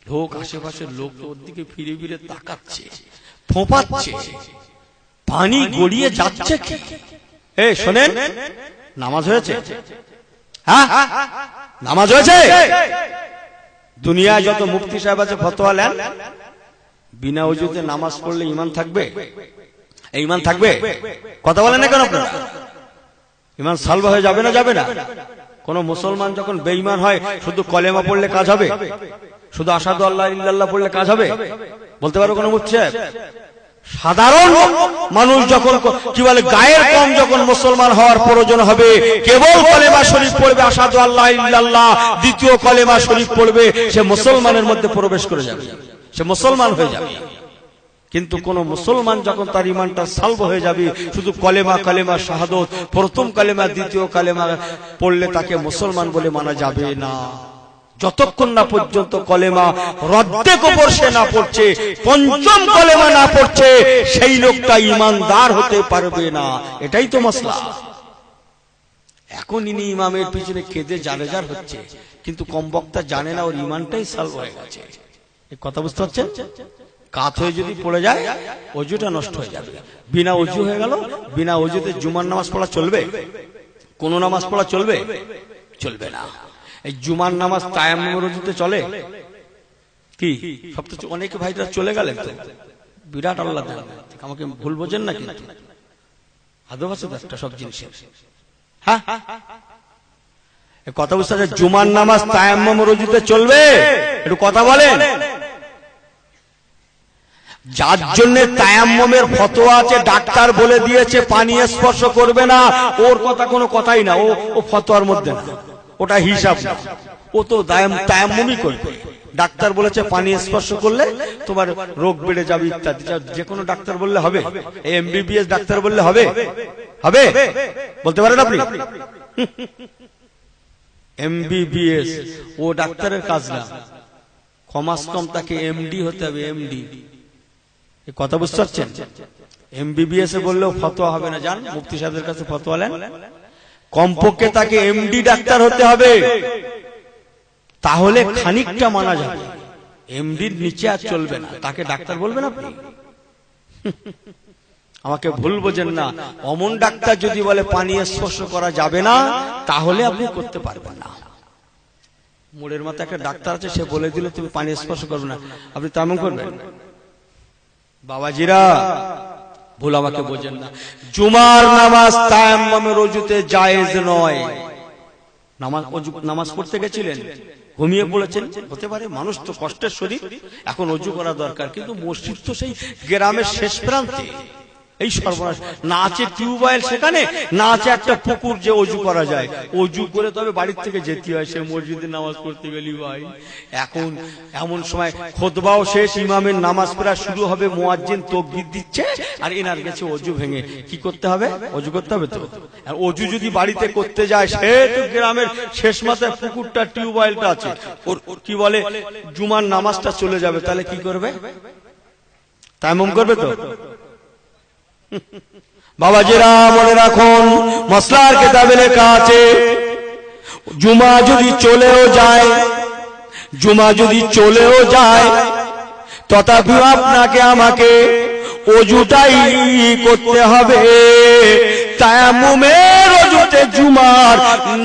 লোক, আশেপাশের লোক তো ওর দিকে ফিরে ফিরে তাকাচ্ছে, ফোঁপাচ্ছে, পানি গড়িয়ে যাচ্ছে। কি এই শোনেন, নামাজ হয়েছে? হ্যাঁ, নামাজ হয়েছে। দুনিয়ায় যত মুফতি সাহেব আছে ফতোয়া নেন, বিনা ওযুতে নামাজ পড়লে ঈমান থাকবে? এই ঈমান থাকবে? কথা বলেন না কেন আপনারা? ঈমান সালবা হয়ে যাবে না? যাবে না? কোন মুসলমান যখন বেঈমান হয় শুধু কলেমা পড়লে কাজ হবে? শুধু আশহাদু আল্লা ইল্লাল্লাহ পড়লে কাজ হবে? বলতে পারো কোন মুফতি সাহেব? সাধারণ মানুষ যখন কি বলে গায়ের কম যখন মুসলমান হওয়ার প্রয়োজন হবে, কেবল কলেমা শরীফ পড়বে, আশহাদু আল্লা ইল্লাল্লাহ, দ্বিতীয় কলেমা শরীফ পড়বে, সে মুসলমানের মধ্যে প্রবেশ করে যাবে, সে মুসলমান হয়ে যাবে। কিন্তু কোন মুসলমান যখন তার ঈমানটা সালব হয়ে যাবে, শুধু কলেমা কালেমা শাহাদাত, প্রথম কালেমা দ্বিতীয় কালেমা পড়লে তাকে মুসলমান বলে মানা যাবে না। যতক্ষণ না পর্যন্ত কলেমা রদ্দে কবর সে না পড়ছে, পঞ্চম কলেমা না পড়ছে, সেই লোকটা ঈমানদার হতে পারবে না। এটাই তো মাসলা। এখন ইনি ইমামের পিছনে কেঁদে জারেজার হচ্ছে, কিন্তু কম বক্তা জানে না ওর ঈমানটাই সালব হয়ে গেছে। এই কথা বুঝতে পারছেন? কাত হয়ে যদি পড়ে যায়, ওযুটা নষ্ট হয়ে যাবে। বিনা ওযু হয়ে গেল, বিনা ওযুতে জুমার নামাজ পড়া চলবে? কোন নামাজ পড়া চলবে? চলবে না। এই জুমার নামাজ তায়াম্মুমের ওযুতে চলে কি? সব তো অনেক ভাইরা চলে গেলেন, তো বিরাট আল্লাহ দেন, আমাকে ভুল বোঝেন না কিন্তু আদব আছে একটা সব জিনিসের। হ্যাঁ, কথা বুঝতে পারছেন? জুমার নামাজ তায়াম্মুমের ওযুতে চলবে? একটু কথা বলেন। যার জন্য তায়াম্মুমের ফতোয়া আছে, ডাক্তার বলে দিয়েছে পানি স্পর্শ করবে না, ওর কথা কোনো কথাই না, ও ফতোয়ার মধ্যে না, ওটা হিসাব না, ও তো তায়াম্মুমই করবে। ডাক্তার বলেছে পানি স্পর্শ করলে তোমার রোগ বেড়ে যাবে ইত্যাদি, যে কোনো ডাক্তার বললে হবে? এমবিবিএস ডাক্তার বললে হবে? হবে বলতে পারেন আপনি? এমবিবিএস ও ডাক্তারের কাজ না, কমাস কম তাকে এমডি হতে হবে, এমডি। কথা বুঝতে পারছেন? এমবিবিএস এ বললেও ফতোয়া হবে না, জান মুফতি সাহেবের কাছে ফতোয়া নেন, কমপক্ষে তাকে এমডি ডাক্তার হতে হবে, তাহলে খানিকটা মানা যাবে। এমডির নিচে আর চলবে না, তাকে ডাক্তার বলবেন আপনি? আমাকে ভুল বোঝেন না, অমন ডাক্তার যদি বলে পানি স্পর্শ করা যাবে না, তাহলে আপনি করতে পারবেন না। মোড়ের মাথায় একটা ডাক্তার আছে, সে বলে দিল তুমি পানি স্পর্শ করবে না, আপনি তেমন করবেন? বাবাজিরা ভুল আমাকে বোঝেন না, জুমার নামাজ তায়াম্মুমের ওযুতে জায়েজ নয়। নামাজ পড়তে গেছিলেন, ঘুমিয়ে পড়েছেন, হতে পারে, মানুষ তো কষ্টের শরীর, এখন অজু করা দরকার, কিন্তু মসজিদ তো সেই গ্রামের শেষ প্রান্তে, এই সর্বনাশ, না আছে টিউবওয়েল সেখানে, না আছে একটা পুকুর যে অজু করা যায়, অজু করে তবে বাড়ির থেকে যেতে হয় সে মসজিদে নামাজ পড়তে গেলি ভাই। এখন এমন সময় খুতবাও শেষ, ইমামের নামাজ পড়া শুরু হবে, মুয়াজ্জিন তাকবীর দিচ্ছে, আর এনার কাছে অজু ভেঙে কি করতে হবে? অজু করতে হবে তো। আর অজু যদি বাড়িতে করতে যায়, সে তো গ্রামের শেষ মাথায় পুকুরটা টিউবওয়েলটা আছে, ওর কি বলে জুমার নামাজটা চলে যাবে, তাহলে কি করবে? তায়াম্মুম করবে তো? বাবাজিরা মনে রাখুন, মাসলার কিতাবে লেখা আছে, জুমা যদি চলেও যায়, তথাপি আপনাকে আমাকে অজুটাই করতে হবে, তায়াম্মুমের অজুতে জুমার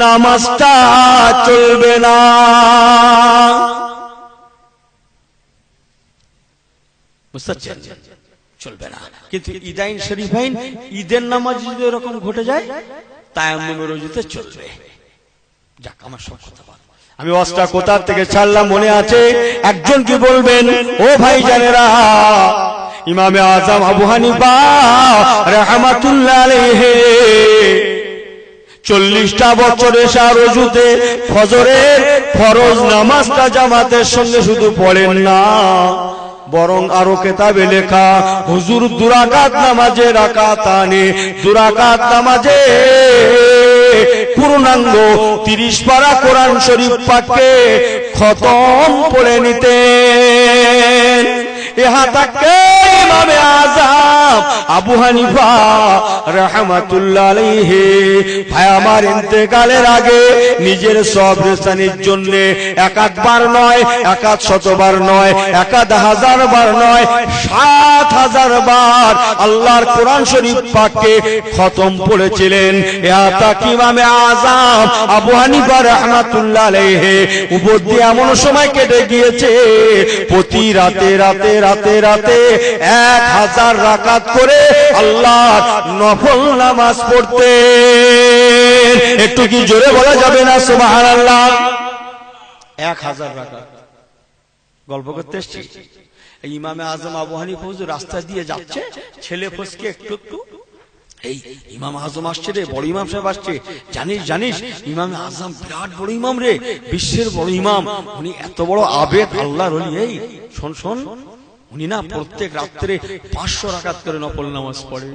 নামাজটা চলবে না। বুঝতে পারছেন? চলবে না। কিন্তু ঈদাইন শরীফাইন, ঈদের নামাজ যদি এরকম ঘটে যায়, তায়াম্মুমের ওযুতে চলবে। যাক, আমার সব কথা বল, আমি ওয়াজটা কোথা থেকে ছাড়লাম মনে আছে? একজন কি বলবেন, ও ভাই জানেরা, ইমামে আযম আবু হানিফা রাহমাতুল্লাহ আলাইহি 40টা বছর এশার ওযুতে ফজরের ফরজ নামাজটা জামাতের সঙ্গে শুধু পড়েন না, বরং আরো কিতাবে লেখা, হুজুর দুরাকাত নামাজে রাকাতানে, দুরাকাত নামাজে পূর্ণাঙ্গ 30 পারা কোরআন শরীফ পাঠকে খতম পড়ে নিতেন। ইহা তাকে ইমামে আযম আবু হানিফা রাহমাতুল্লাহ আলাইহি ভাই আমার ইন্তেকালের আগে নিজের সবরেসানির জন্য একাধবার নয়, একাধ শতবার নয়, একাধ হাজারবার নয়, 7000 বার আল্লাহর কোরআন শরীফ পাককে খতম পড়েছিলেন। ইহা তাকে ইমামে আযম আবু হানিফা রাহমাতুল্লাহ আলাইহি উপর দিয়ে এমন সময় কেটে গিয়েছে, প্রতি রাতে রাতে রাতে রাতে 1000 রাকাত করে আল্লাহর নফল নামাজ পড়তে। একটু কি জোরে বলা যাবে না সুবহানাল্লাহ? 1000 রাকাত। গল্প করতে এসেছি, ইমামে আযম আবু হানিফা হুজুর রাস্তা দিয়ে যাচ্ছে, ছেলে ফসকে একটু একটু, এই ইমাম আযম আসছে রে, বড় ইমাম সাহেব আসছে, জানিস ইমামে আযম বিরাট বড় ইমাম রে, বিশ্বের বড় ইমাম, উনি এত বড় আবেদ আল্লাহর ওলি। এই শোন, উনি না প্রত্যেক রাত্রে 500 রাকাত করে নফল নামাজ পড়ে।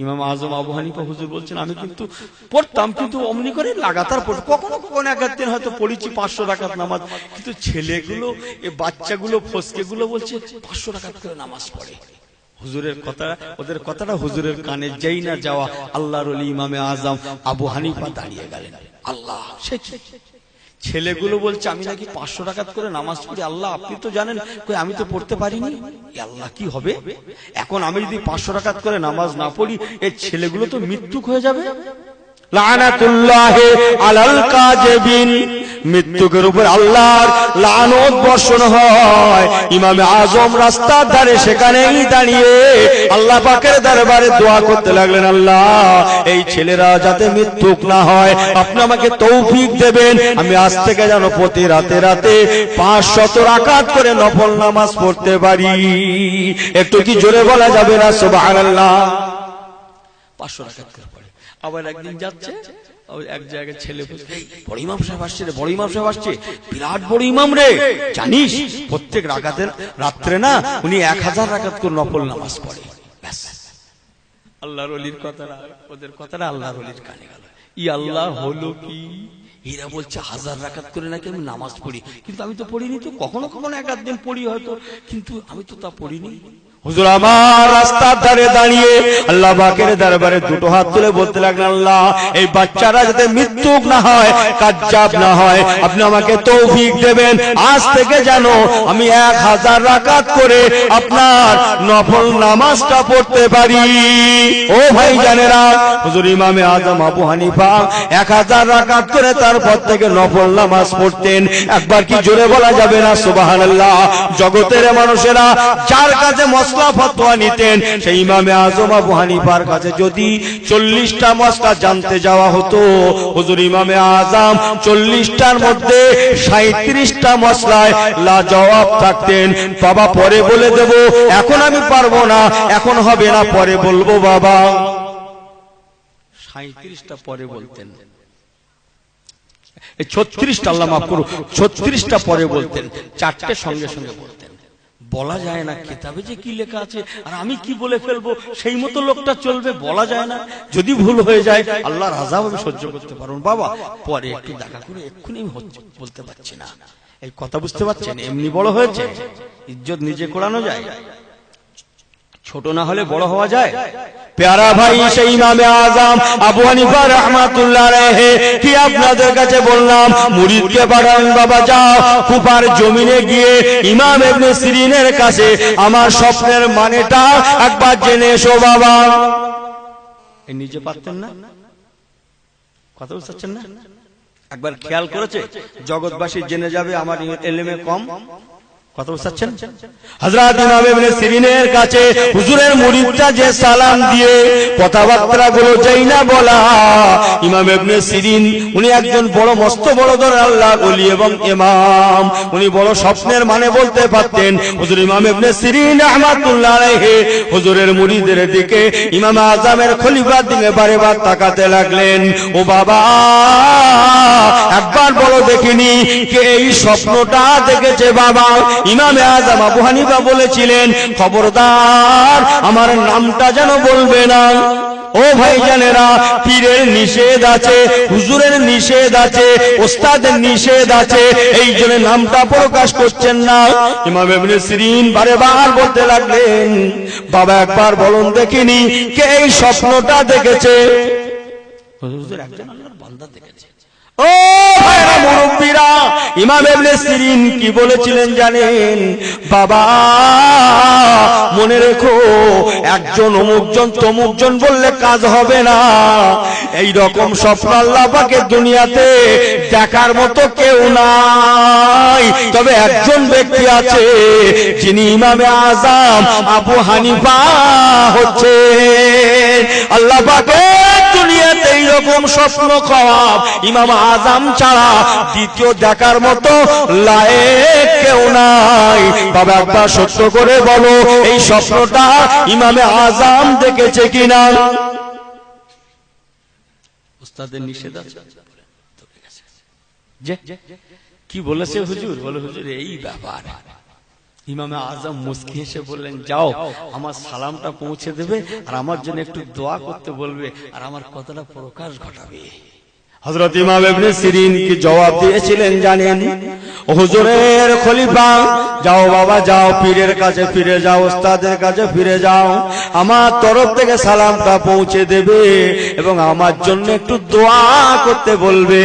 ইমাম আযম আবু হানিফা হুজুর বলছেন, আমি কিন্তু পড়তাম, কিন্তু অমনি করে লাগাতার পড়তাম, কখনো কখনো এক দিন হয়তো পড়েছি 500 রাকাত নামাজ, কিন্তু ছেলেগুলো, এই বাচ্চাগুলো, ফসকেগুলো বলছে 500 রাকাত করে নামাজ পড়ে। হুজুরের কথা, ওদের কথাটা হুজুরের কানে যেই না যাওয়া, আল্লাহর ওলি ইমামে আযম আবু হানিফা দাঁড়িয়ে গেলেন। আল্লাহ, সে ছেলেগুলো বলছে আমি নাকি 500 রাকাত করে নামাজ পড়ি, আল্লাহ আপনি তো জানেন, কই আমি তো পড়তে পারিনি। আল্লাহ কি হবে এখন, আমি যদি 500 রাকাত করে নামাজ না পড়ি, এই ছেলেগুলো তো মৃত্যুক হয়ে যাবে। লানাতুল্লাহি আলাল কাযিবিন, মৃত্যুকের উপর আল্লাহর লানত বর্ষণ হয়। ইমামে আজম রাস্তার ধারে সেখানেই দাঁড়িয়ে আল্লাহ পাকের দরবারে দোয়া করতে লাগলেন, আল্লাহ এই ছেলেরা যাতে মৃত্যুক না হয়, আপনি আমাকে তৌফিক দেবেন, আমি আজ থেকে যেন প্রতি রাতে রাতে 500 রাকাত করে নফল নামাজ পড়তে পারি। একটু কি জোরে বলা যাবে না সুবহানাল্লাহ? 500 রাকাত করে পড়ে। আবার একদিন যাচ্ছে, এক জায়গায় ছেলে বলছে, বড় ইমাম সাহেব আসছে রে, বড় ইমাম সাহেব আসছে, বিরাট বড় ইমাম রে, জানিস প্রত্যেক রাকাতের রাত্রে না উনি 1000 রাকাত করে নফল নামাজ পড়ে। ব্যাস, আল্লাহর ওলির কথাটা, ওদের কথাটা আল্লাহর ওলির কানে গেল। ই আল্লাহ হলো কি? এরা বলছে 1000 রাকাত করে নাকি আমি নামাজ পড়ি, কিন্তু আমি তো পড়িনি। তো কখনো কখনো এক দিন পড়ি হয়তো, কিন্তু আমি তো তা পড়িনি। হুজুর আমার রাস্তার ধারে দাঁড়িয়ে আল্লাহ পাকের দরবারে দুটো হাত তুলে বলতে লাগলেন, আল্লাহ এই বাচ্চারা যাতে মৃত্যুক না হয়, কাজ্জাব না হয়, আপনি আমাকে তৌফিক দেবেন, আজ থেকে যেন আমি 1000 রাকাত করে আপনার নফল নামাজটা পড়তে পারি। ও ভাই জানেরা, হুজুর ইমামে আজম আবু হানিফা 1000 রাকাত করে তারপর থেকে নফল নামাজ পড়তেন। একবার কি জোরে বলা যাবে না সুবহানাল্লাহ? জগতের মানুষেরা যার কাছে ফতোয়া নিতেন, সেই ইমামে আজম আবু হানিফার কাছে যদি 40টা মসলা জানতে যাওয়া হতো, হুজুর ইমামে আজম 40টার মধ্যে 37টা মসলায় লাজবাব থাকতেন। বাবা পরে বলে দেব, এখন আমি পারবো না, এখন হবে না, পরে বলবো বাবা। 37টা পরে বলতেন, 36টা, আল্লাহ মাফ করুন, 36টা পরে বলতেন, 4টে সঙ্গে সঙ্গে বলতেন। বলা যায় না কিতাবে যে কি লেখা আছে, আর আমি কি বলে ফেলবো, সেই মতো লোকটা চলবে, বলা যায় না। যদি ভুল হয়ে যায় আল্লাহর আযাব আমি সহ্য করতে পারবো বাবা, পরে একটু দেখা করে, এক্ষুনি আমি বলতে পারছি না। এই কথা বুঝতে পারছেন? এমনি বড় হয়েছে, ইজ্জত নিজে কোড়ানো যায়, ছোট না হলে বড় হওয়া যায়। প্যারা ভাই, সেই ইমামে আজম আবু হানিফা রাহমাতুল্লাহ আলাইহি কি আপনাদের কাছে বললাম, মুরিদকে পাঠান, বাবা যাও কুফার জমিনে গিয়ে ইমাম ইবনে সিরিনের কাছে আমার স্বপ্নের মানেটা একবার জেনে এসো বাবা। এই নিজে পারতেন না, কথা বুঝতে না? একবার খেয়াল করেছে জগৎবাসী জেনে যাবে আমার এলেমে কম, কথা বুঝছেন? হযরত ইমাম ইবনে সিরিনের কাছে হুজুরের মুরিদটা যে সালাম দিয়ে কথাবার্তা গুলো যাই না বলা, ইমাম ইবনে সিরিন উনি একজন বড় মস্ত বড় ধরনের আল্লাহর ওলি এবং ইমাম, উনি বড় স্বপ্নের মানে বলতে পারতেন। হুজুর ইমাম ইবনে সিরিন রাহমাতুল্লাহ আলাইহি হুজুরের মুরিদের দিকে ইমাম আজমের খলিফার দিকে বারে বার তাকাতে লাগলেন। ও বাবা, একবার বলো দেখিনি কে এই স্বপ্নটা দেখেছে বাবা? ইমামে আজম আবু হানিফা বলেছিলেন, খবরদার আমার নামটা যেন বলবে না। ও ভাই জানেরা, পীরের নিষেধ আছে, হুজুরের নিষেধ আছে, ওস্তাদের নিষেধ আছে, এই জন্য নামটা প্রকাশ করছেন না। ইমাম ইবনে সিরিন বারে বার বলতে লাগলেন, বাবা একবার বলুন দেখিনি কে এই স্বপ্নটা দেখেছে? হুজুর একজন আল্লাহর বান্দা দেখেছে। ও ভাইরা মুরব্বীরা, ইমাম ইবনে সিরিন কি বলেছিলেন জানেন? বাবা মনে রেখো, একজন অমুকজন তমুকজন বললে কাজ হবে না। এই রকম স্বপ্ন আল্লাহ পাকের দুনিয়াতে দেখার মতো কেউ নাই, তবে একজন ব্যক্তি আছে যিনি ইমামে আজম আবু হানিফা হচ্ছে। আল্লাহ পাকের দুনিয়াতে এইরকম স্বপ্ন খাওয়াব ইমাম আজম ছাড়া দ্বিতীয় দেখার মতো লায়েক কেউ নাই। বাবা একবার সত্য করে বলো, এই স্বপ্নটা ইমামে আজম দেখেছে কিনা? উস্তাদের নিষেধ আছে, কি বলেছে হুজুর? বলে হুজুর এই ব্যাপার। ইমামে আজম মুস্কি হেসে বললেন, যাও আমার সালামটা পৌঁছে দেবে, আর আমার জন্য একটু দোয়া করতে বলবে, আর আমার কথাটা প্রকাশ ঘটাবে। হযরত ইমাম ইবনে সিরিন কি জবাব দিয়েছিলেন জানেন? হুজুরের খলিফা, যাও বাবা যাও, পীরের কাছে ফিরে যাও, ওস্তাদের কাছে ফিরে যাও, আমার তরফ থেকে সালামটা পৌঁছে দেবে এবং আমার জন্য একটু দোয়া করতে বলবে।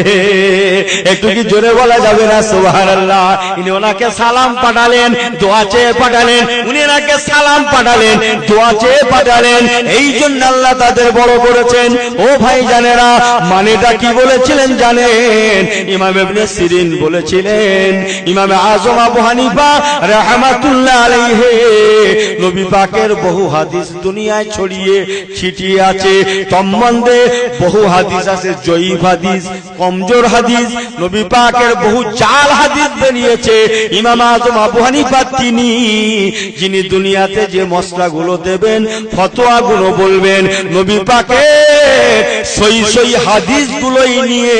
একটু কি জোরে বলা যাবে না সুবহানাল্লাহ? ইনি ওনাকে সালাম পাঠালেন, দোয়া চেয়ে পাঠালেন, উনি ওনাকে সালাম পাঠালেন, দোয়া চেয়ে পাঠালেন। এই জন্য আল্লাহ তাদের বড় করেছেন। ও ভাই জানেরা, মানেটা কি বলেছিলেন জানেন? ইমাম ইবনে সিরিন বলেছিলেন, ইমাম আযম আবু হানিফা রাহমাতুল্লাহ আলাইহি, নবী পাকের বহু হাদিস দুনিয়ায় ছড়িয়ে ছিটিয়ে আছে, সম্বন্ধে বহু হাদিস আছে, জয়ীফ হাদিস, কমজোর হাদিস, নবী পাকের বহু জাল হাদিস বেরিয়েছে। ইমাম আযম আবু হানিফা তিনি যিনি দুনিয়াতে যে মসলাগুলো দেবেন, ফতোয়াগুলো বলবেন, নবী পাকের সহি সহি হাদিসগুলোই নিয়ে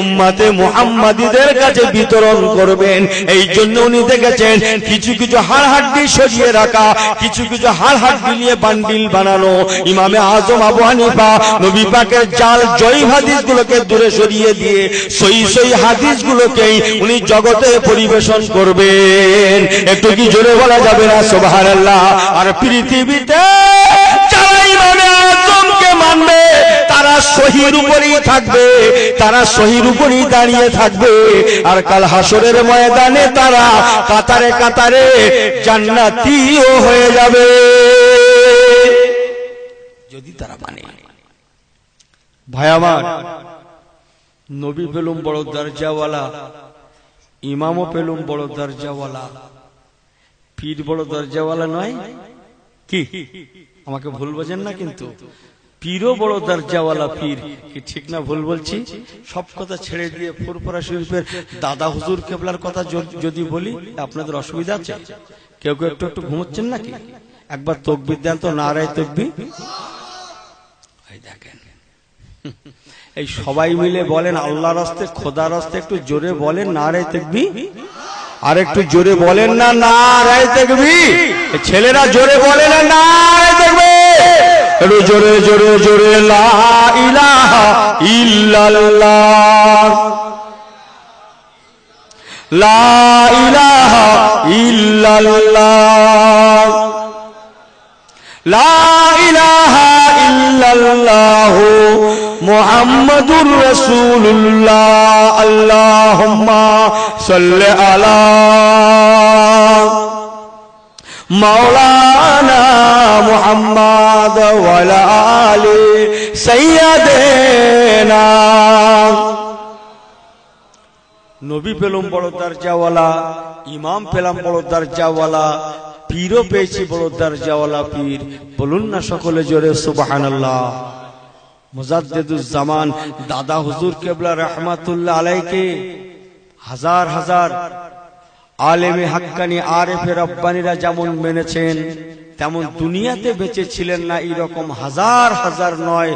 উম্মতে মুহাম্মাদীদের কাছে বিতরণ করবেন। এই জন্য উনি দেখেছেন কিছু কিছু হাড় হাড্ডি সরিয়ে রাখা, কিছু কিছু হাড় হাড্ডি নিয়ে বান্ডিল বানানো। ইমামে আযম আবু হানিফা নবী পাকের জাল জয়ীফ হাদিসগুলোকে দূরে সরিয়ে দিয়ে সহি সহি হাদিসগুলোকেই উনি জগতে পরিবেশন করবেন। একটু কি জোরে বলা যাবে না সুবহানাল্লাহ? আর পৃথিবীতে যারা ইমামে আযমকে মানবে তারা সহির উপরেই থাকবে, তারা সহির উপরেই দাঁড়িয়ে থাকবে, আর কাল হাসরের ময়দানে তারা কাতারে কাতারে জান্নাতীও হয়ে যাবে যদি তারা মানে। ভাই আমার, নবী পেলুম বড় দরজাওয়ালা, ইমামও পেলুম বড় দরজাওয়ালা, পীর বড় দরজাওয়ালা নয় কি? আমাকে ভুল বোঝেন না কিন্তু, পীরও বড় দরজাওয়ালা পীর কি ঠিক না ভুল বলছি? সব কথা ছেড়ে দিয়ে ফুরফুরা শরীফের দাদা হুজুর কেবলার কথা যদি বলি আপনাদের অসুবিধা আছে? কেউ কেউ একটু একটু ঘুমোচ্ছেন নাকি? একবার তাকবীর দেন তো, নারায়ে তাকবীর। এই দেখেন, এই সবাই মিলে বলেন আল্লাহর রাস্তে, খোদার রাস্তে একটু জোরে বলেন নারায়ে তাকবীর। আর একটু জোরে বলেন না নারায়ে তাকবীর। ছেলেরা জোরে বলে না নারায়ে তাকবীর। একটু জোরে জোরে জোরে লা ইলাহা ইল্লাল্লাহ, লা ইলাহা ইল্লাল্লাহ, লা ইলাহা ইল্লাল্লাহ মুহাম্মাদুর রাসূলুল্লাহ। আল্লাহুম্মা সাল্লি আলা মাওলানা মুহাম্মাদ ওয়া আলা আলি সাইয়্যিদিনা। নবী পেলাম বড় দরজাওয়ালা, ইমাম পেলাম বড় দরজাওয়ালা, পীরও পেয়েছি বড় দরজাওয়ালা পীর। বলুন না সকলে জোরে সুবহানাল্লাহ। মুজাদ্দিদুজ জামান দাদা হুজুর কেবলা রাহমাতুল্লাহ আলাইকে হাজার হাজার আলেমে হাক্কানি আরেফে রব্বানিরা যেমন মেনেছেন, তেমন দুনিয়াতে বেঁচে ছিলেন না এরকম হাজার হাজার নয়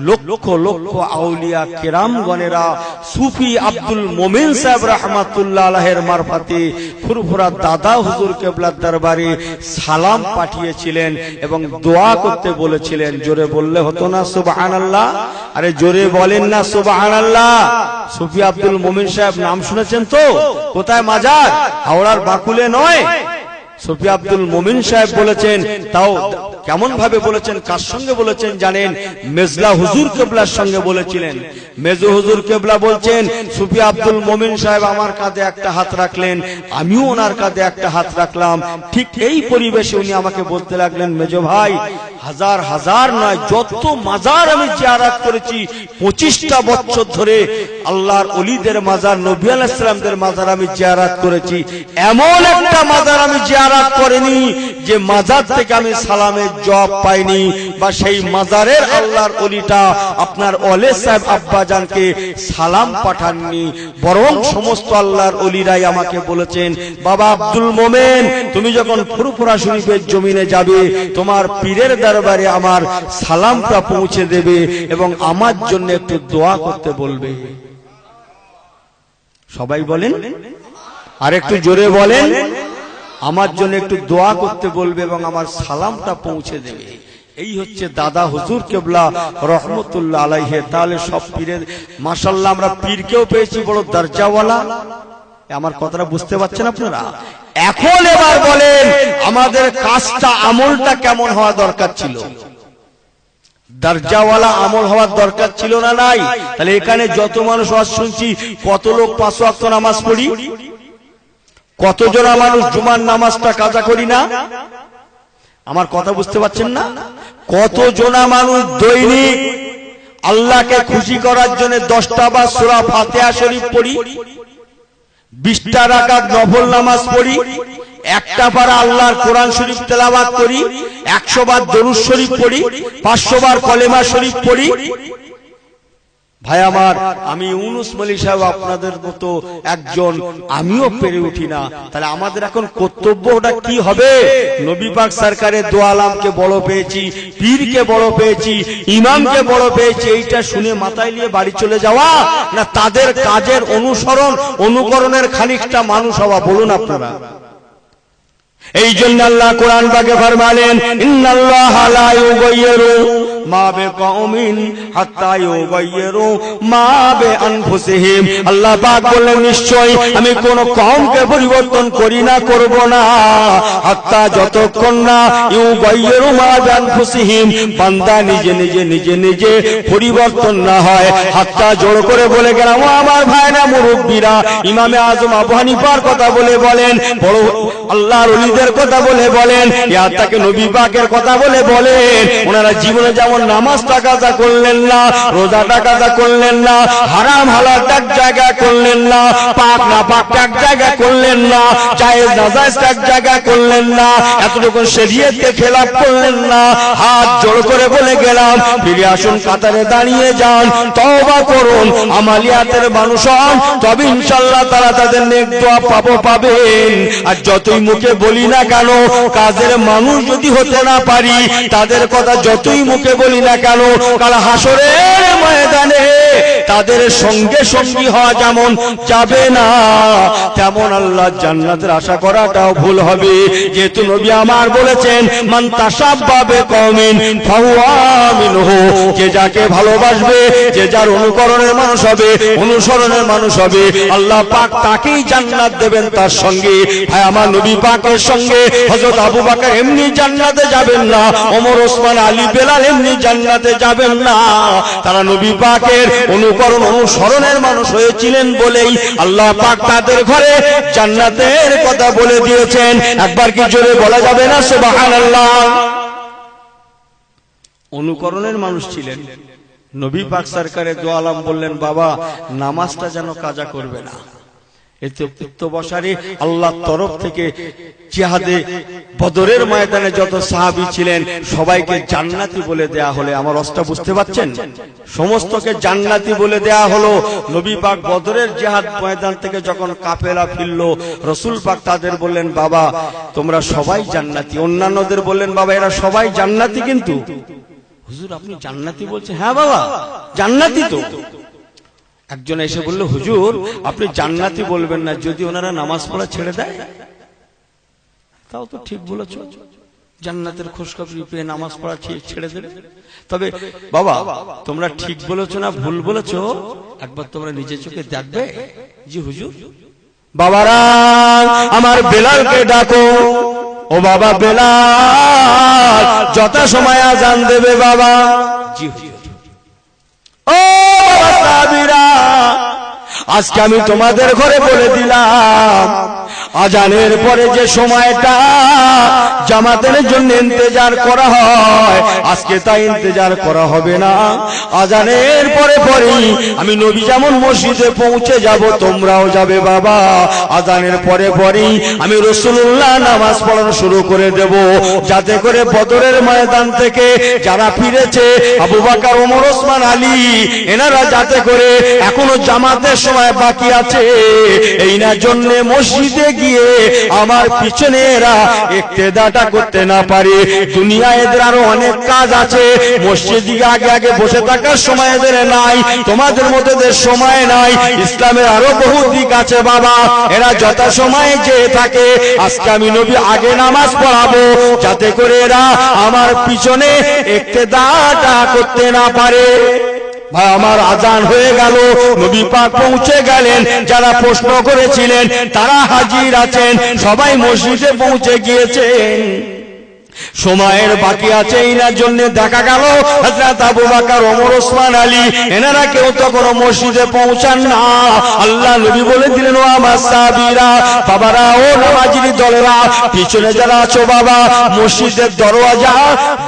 লক্ষ লক্ষ আউলিয়া কেরামগণেরা সুফি আব্দুল মোমিন সাহেব রাহমাতুল্লাহ আলাইহির মারফতে ফুরফুরা দাদা হুজুর কেবলার দরবারে সালাম পাঠিয়েছিলেন এবং দোয়া করতে বলেছিলেন। জোরে বললে হতো না সুবহানাল্লাহ? আরে জোরে বলেন না সুবহানাল্লাহ। সুফি আব্দুল মোমিন সাহেব নাম শুনেছেন তো? কোথায় মাজার? হাওড়ার বাকুলে নয়। সুফি আব্দুল মোমিন সাহেব বলেছেন, তাও কেমন ভাবে বলেছেন, কার সঙ্গে বলেছেন জানেন? মেজলা হুজুর কেবলার সঙ্গে বলেছিলেন। মেজু হুজুর কেবলা বলছেন, সুফি আব্দুল মোমিন সাহেব আমার কাঁধে একটা হাত রাখলেন, আমিও ওনার কাঁধে একটা হাত রাখলাম। ঠিক এই পরিবেশে উনি আমাকে বলতে লাগলেন, মেজো ভাই, হাজার হাজার নয় যত মাজার আমি জিয়ারত করেছি 25টা বছর ধরে, আল্লাহর ওলিদের মাজার, নবী আলাইহিস সালামদের মাজার আমি জিয়ারত করেছি, এমন একটা মাজার আমি জিয়ারত করিনি যে মাজার থেকে আমি সালামের জবাব পাইনি, বা সেই মাজারের আল্লাহর ওলিটা আপনার ওলে সাহেব আব্বাজানকে সালাম পাঠাননি। বরং সমস্ত আল্লাহর ওলিরাই আমাকে বলেছেন, বাবা আব্দুল মোমেন, তুমি যখন ফুরফুরা শরীফের জমিনে যাবে, তোমার পীরের দরবারে আমার সালামটা পৌঁছে দেবে এবং আমার জন্য একটু দোয়া করতে বলবে। সবাই বলেন, আর একটু জোরে বলেন, আমার জন্য একটু দোয়া করতে বলবে এবং আমার সালামটা পৌঁছে দেবে। এই হচ্ছে দাদা হুজুর কেবলা রহমতুল্লাহ আলাইহি। তাহলে সব পীরের মাশাআল্লাহ আমরা পীরকেও পেয়েছি বড় দরজাওয়ালা। আমার কথাটা বুঝতে পারছেন আপনারা? এখন এবার বলেন আমাদের কাজটা আমলটা কেমন হওয়া দরকার ছিল? দরজাওয়ালা আমল হওয়ার দরকার ছিল না নাই? তাহলে এখানে যত মানুষ ওয়াজ শুনছি কত লোক 5 ওয়াক্ত নামাজ পড়ি? কতজন মানুষ জুমার নামাজটা কাজা করি না? আমার কথা বুঝতে পারছেন না? কতজন মানুষ দৈনিক আল্লাহকে খুশি করার জন্য 10টা বার সূরা ফাতিহা শরীফ পড়ি, 20টা রাকাত নফল নামাজ পড়ি, 1টা পারা আল্লাহর কোরআন শরীফ তেলাওয়াত করি, 100 বার দরুদ শরীফ পড়ি, 500 বার কলেমা শরীফ পড়ি। ভাই আমার, আমি ইউনুস মলি সাহেব আপনাদের মতো একজন, আমিও পেরে উঠি না। তাহলে আমাদের এখন কর্তব্যটা কি হবে? নবী পাক সরকারের দো আলমকে বড় পেয়েছি, পীরকে বড় পেয়েছি, ইমামকে বড় পেয়েছি, এইটা শুনে মাথায় নিয়ে বাড়ি চলে যাওয়া, না তাদের কাজের অনুসরণ অনুকরণের খানিকটা মানুষ হওয়া? বলুন আপনারা। এই জন্য আল্লাহ কোরআন পাকে ফরমালেন, ইন্নাল্লাহা লা ইউগাইয়িরু মা বিকওমিন হাত্তা ইউগাইয়িরু মা বিআনফুসিহিম। আল্লাহ পাক বলেন, নিশ্চয় আমি কোন কওমকে পরিবর্তন করি না, করব না, হাত্তা যতক্ষণ না ইউগাইয়িরু মা বিআনফুসিহিম, বান্দা নিজে নিজে নিজে নিজে পরিবর্তন না হয়। হাত্তা জোর করে বলে গেলাম, ও আমার ভাইরা মুরব্বীরা, ইমামে আজম আবু হানিফার কথা বলে বলেন, বড় আল্লাহর ওলিদের কথা বলে বলেন, তাকে নবী পাকের কথা বলে বলেন, ওনারা জীবনে যেমন নামাজটা কাজা করলেন না, রোজাটা কাজা করলেন না, হারাম হালাল এক জায়গা করলেন না, পাক না পাক এক জায়গা করলেন না, জায়েজ নাজায়েজ এক জায়গা করলেন না, এতটুকু শরীয়তকে খেলাফ করলেন না। হাত জোড় করে বলে গেলাম, ফিরে আসুন, কাতারে দাঁড়িয়ে যান, তওবা করুন, আমালিয়াতের মানুষ হন, তবে ইনশাআল্লাহ তারা তাদের নেক দোয়া পাবেন। আর যতই মুখে বলি না কেন, কাজের মানুষ যদি হতে না পারি, তাদের কথা যতই মুখে বলি না কেন, কাল হাসরের ময়দানে তাদের সঙ্গে সঙ্গী হওয়া যেমন যাবে না, তেমন আল্লাহ জান্নাতের আশা করাটাও ভুল হবে। যেহেতু নবী আমার বলেছেন, মান তাশাব্বা বিকওমিন ফাহুয়া মিনহু, যে যাকে ভালোবাসবে, যে যার অনুকরণের মানুষ হবে, অনুসরণের মানুষ হবে, আল্লাহ পাক তাকেই জান্নাত দেবেন তার সঙ্গে। ভাই আমার, নবী পাকের সঙ্গে হযরত আবু বকর এমনি জান্নাতে যাবেন না, ওমর, ওসমান, আলী, বেলাল এমনি জান্নাতে যাবেন না। তারা নবী পাকের অনুকরণ অনুসরণের মানুষ হয়েছিলেন বলেই আল্লাহ পাক তাদের ঘরে জান্নাতের কথা বলে দিয়েছেন। একবার কি জোরে বলা যাবে না সুবহানাল্লাহ? অনুকরণের মানুষ ছিলেন। নবী পাক সরকারের দো আলম বললেন, বাবা নামাজটা যেন কাজা করবে না। এতে বসারে আল্লাহর তরফ থেকে জিহাদে বদরের ময়দানে যত সাহাবী ছিলেন সবাইকে জান্নাতি বলে দেয়া হলো। আমার অবস্থা বুঝতে পারছেন? সমস্তকে জান্নাতি বলে দেয়া হলো। নবী পাক বদরের জিহাদ ময়দান থেকে যখন কাফেলা ফিরল, রাসূল পাক তাদের বললেন, বাবা তোমরা সবাই জান্নাতি। অন্যান্যদের বললেন, বাবা এরা সবাই জান্নাতি, কিন্তু হুজুর আপনি জান্নাতি বলছেন? হ্যাঁ বাবা জান্নাতি তো। একজন এসে বলল, হুজুর আপনি জান্নাতি বলবেন না যদি ওনারা নামাজ পড়া ছেড়ে দেয়। তাও তো ঠিক বলেছ, জান্নাতের খোঁজখবরি পেয়ে নামাজ পড়া ছেড়ে দেবে। তবে বাবা তোমরা ঠিক বলেছো না ভুল বলেছো, একবার তোমরা নিজের চোখে দেখবে। জি হুজুর। বাবারা আমার বেলালকে ডাকো। ও বাবা বেলাল, যথা সময় আজান দেবে বাবা। জি হুজুর। ও বাবা সাহাবীরা, আজকে আমি তোমাদের ঘরে বলে দিলাম, আজানের পরে যে সময়টা জামাতের জন্য ইন্তজার করা হয়, আজকে তা ইন্তজার করা হবে না। আজানের পরে পরেই আমি নবী যেমন মসজিদে পৌঁছে যাব, তোমরাও যাবে বাবা। আজানের পরে পরেই আমি রাসূলুল্লাহ নামাজ পড়ানো শুরু করে দেব, যাতে করে বদরের ময়দান থেকে যারা ফিরেছে, আবু বকর, ওমর, ওসমান, আলী, এনারা যাতে করে এখনো জামাতের সময় বাকি আছে, এই না জন্য মসজিদে গিয়ে আমার পিছনে এরা ইক্তেদাটা করতে না পারে। দুনিয়ায় এদের আরো অনেক কাজ আছে, মসজিদে আগে আগে বসে থাকার সময় এদের নাই, তোমাদের মধ্যে এদের সময় নাই। ইসলামের আরো বহু দিক আছে বাবা, এরা যথা সময়ে যে থাকে। আজকে আমি নবী আগে নামাজ পড়াবো যাতে করে এরা আমার পিছনে ইক্তেদাটা করতে না পারে। ভাই আমার আজান হয়ে গেল, নবী পাক পৌঁছে গেলেন। যারা প্রশ্ন করেছিলেন তারা হাজির আছেন, সবাই মসজিদে পৌঁছে গিয়েছেন। সময়ের বাকি আছে, এনার জন্য দেখা গেল হযরত আবু বকর, ওমর, ওসমান, আলী এনারা কেউ তখন মসজিদে পৌঁছান না। আল্লাহ নবী বলে দিলেন, ও আমার সাহাবীরা, বাবারা, ও নামাজীর দলেরা, পিছনে যারা আছো বাবা, মসজিদের দরওয়াজা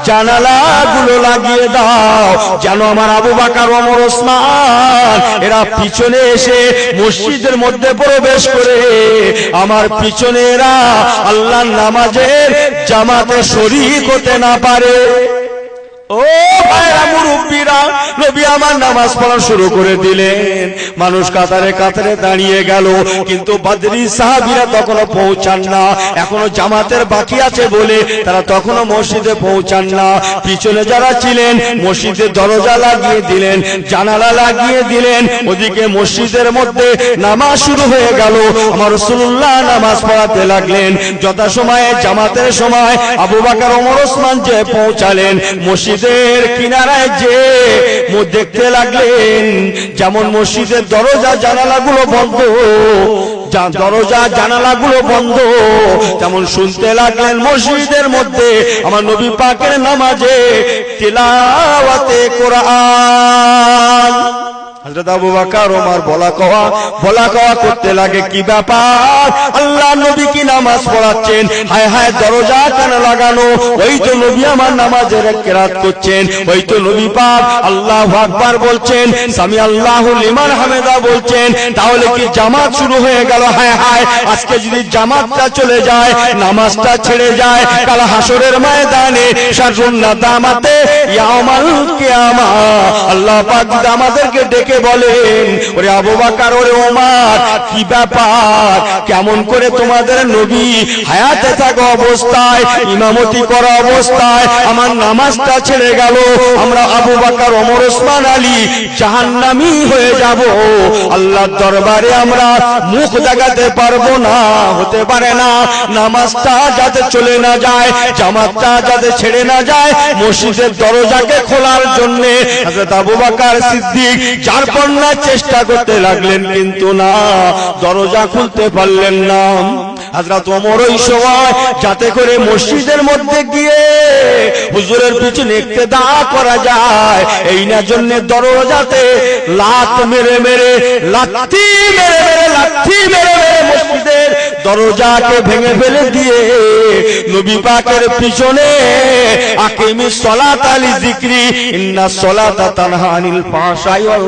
জানালাগুলো লাগিয়ে দাও, যেন আমার আবু বকর, ওমর, ওসমান এরা পিছনে এসে মসজিদের মধ্যে প্রবেশ করে আমার পিছনে এরা আল্লাহর নামাজের জামাতে শরীক হতে না পারে। ও ভাইরা, মুরব্বীরা, নবী আমার নামাজ পড়া শুরু করে দিলেন। মানুষ কাতারে কাতারে দাঁড়িয়ে গেল, কিন্তু বদরি সাহাবীরা তখনও পৌঁছান না। এখনো জামাতের বাকি আছে বলে তারা তখনও মসজিদে পৌঁছান না। পিছনে যারা ছিলেন মসজিদের দরজা লাগিয়ে দিলেন, জানালা লাগিয়ে দিলেন। ওদিকে মসজিদের মধ্যে নামাজ শুরু হয়ে গেল। আমার রাসূলুল্লাহ নামাজ পড়াতে লাগলেন। যথাসময়ে জামাতের সময় আবু বকর, ওমর, ওসমান যে পৌঁছালেন, মসজিদের কিনারায় যে দেখতে লাগলেন যেমন মসজিদের দরজা জানালাগুলো বন্ধ, দরজা জানালাগুলো বন্ধ, তেমন শুনতে লাগলেন মসজিদের মধ্যে আমার নবী পাকের নামাজে তিলাওয়াতে কোরআন। হযরত আবু বকর, ওমর বলা কওয়া করতে লাগে, কি ব্যাপার, আল্লাহ নবী কি নামাজ পড়াচ্ছেন? হায় হায়, দরজা কেন লাগানো? ওই তো নবী আমার নামাজের কিরাত করছেন, ওই তো নবী পাক আল্লাহু আকবার বলছেন, সামি আল্লাহু লিমান হামিদা বলছেন, তাহলে কি জামাত শুরু হয়ে গেল? হায় হায়, আজকে যদি জামাতটা চলে যায়, নামাজটা ছেড়ে যায়, কাল হাসরের ময়দানে শাররুন নাদামাতে ইয়াউমাল কিয়ামা আল্লাহ পাক আমাদেরকে ডেকে বলেন, ওরে আবু বকর, ওরে ওমর, কি ব্যাপার, কেমন করে তোমাদের নবী হায়াতে থাকা অবস্থায়, ইমামতি করা অবস্থায় আমার নামাজটা ছেড়ে গেল? আমরা আবু বকর, ওমর, ওসমান, আলী জাহান্নামী হয়ে যাব। আল্লাহর দরবারে আমরা মুখ দেখাতে পারবো না, হতে পারে না। নামাজটা যাতে চলে না যায়, জামাতটা যাতে ছেড়ে না যায়, মসজিদের দরজাকে খোলার জন্য হযরত আবু বকর সিদ্দিক যারপন্না চেষ্টা করতে লাগলেন, কিন্তু না, দরজা খুলতে পারলেন না। হযরত ওমর ওই সময় যাতে করে মসজিদের মধ্যে গিয়ে হুজুরের পিছনে ইক্তেদা করা যায়, এই না জন্য দরজাতে লাথি মেরে মেরে মসজিদের দরজাকে ভেঙে ফেলে দিয়ে নবী পাকের পিছনে আকিমিস সালাতা লিযিকরি ইন্নাস সালাতা তানহা আনিল ফাহশাই ওয়াল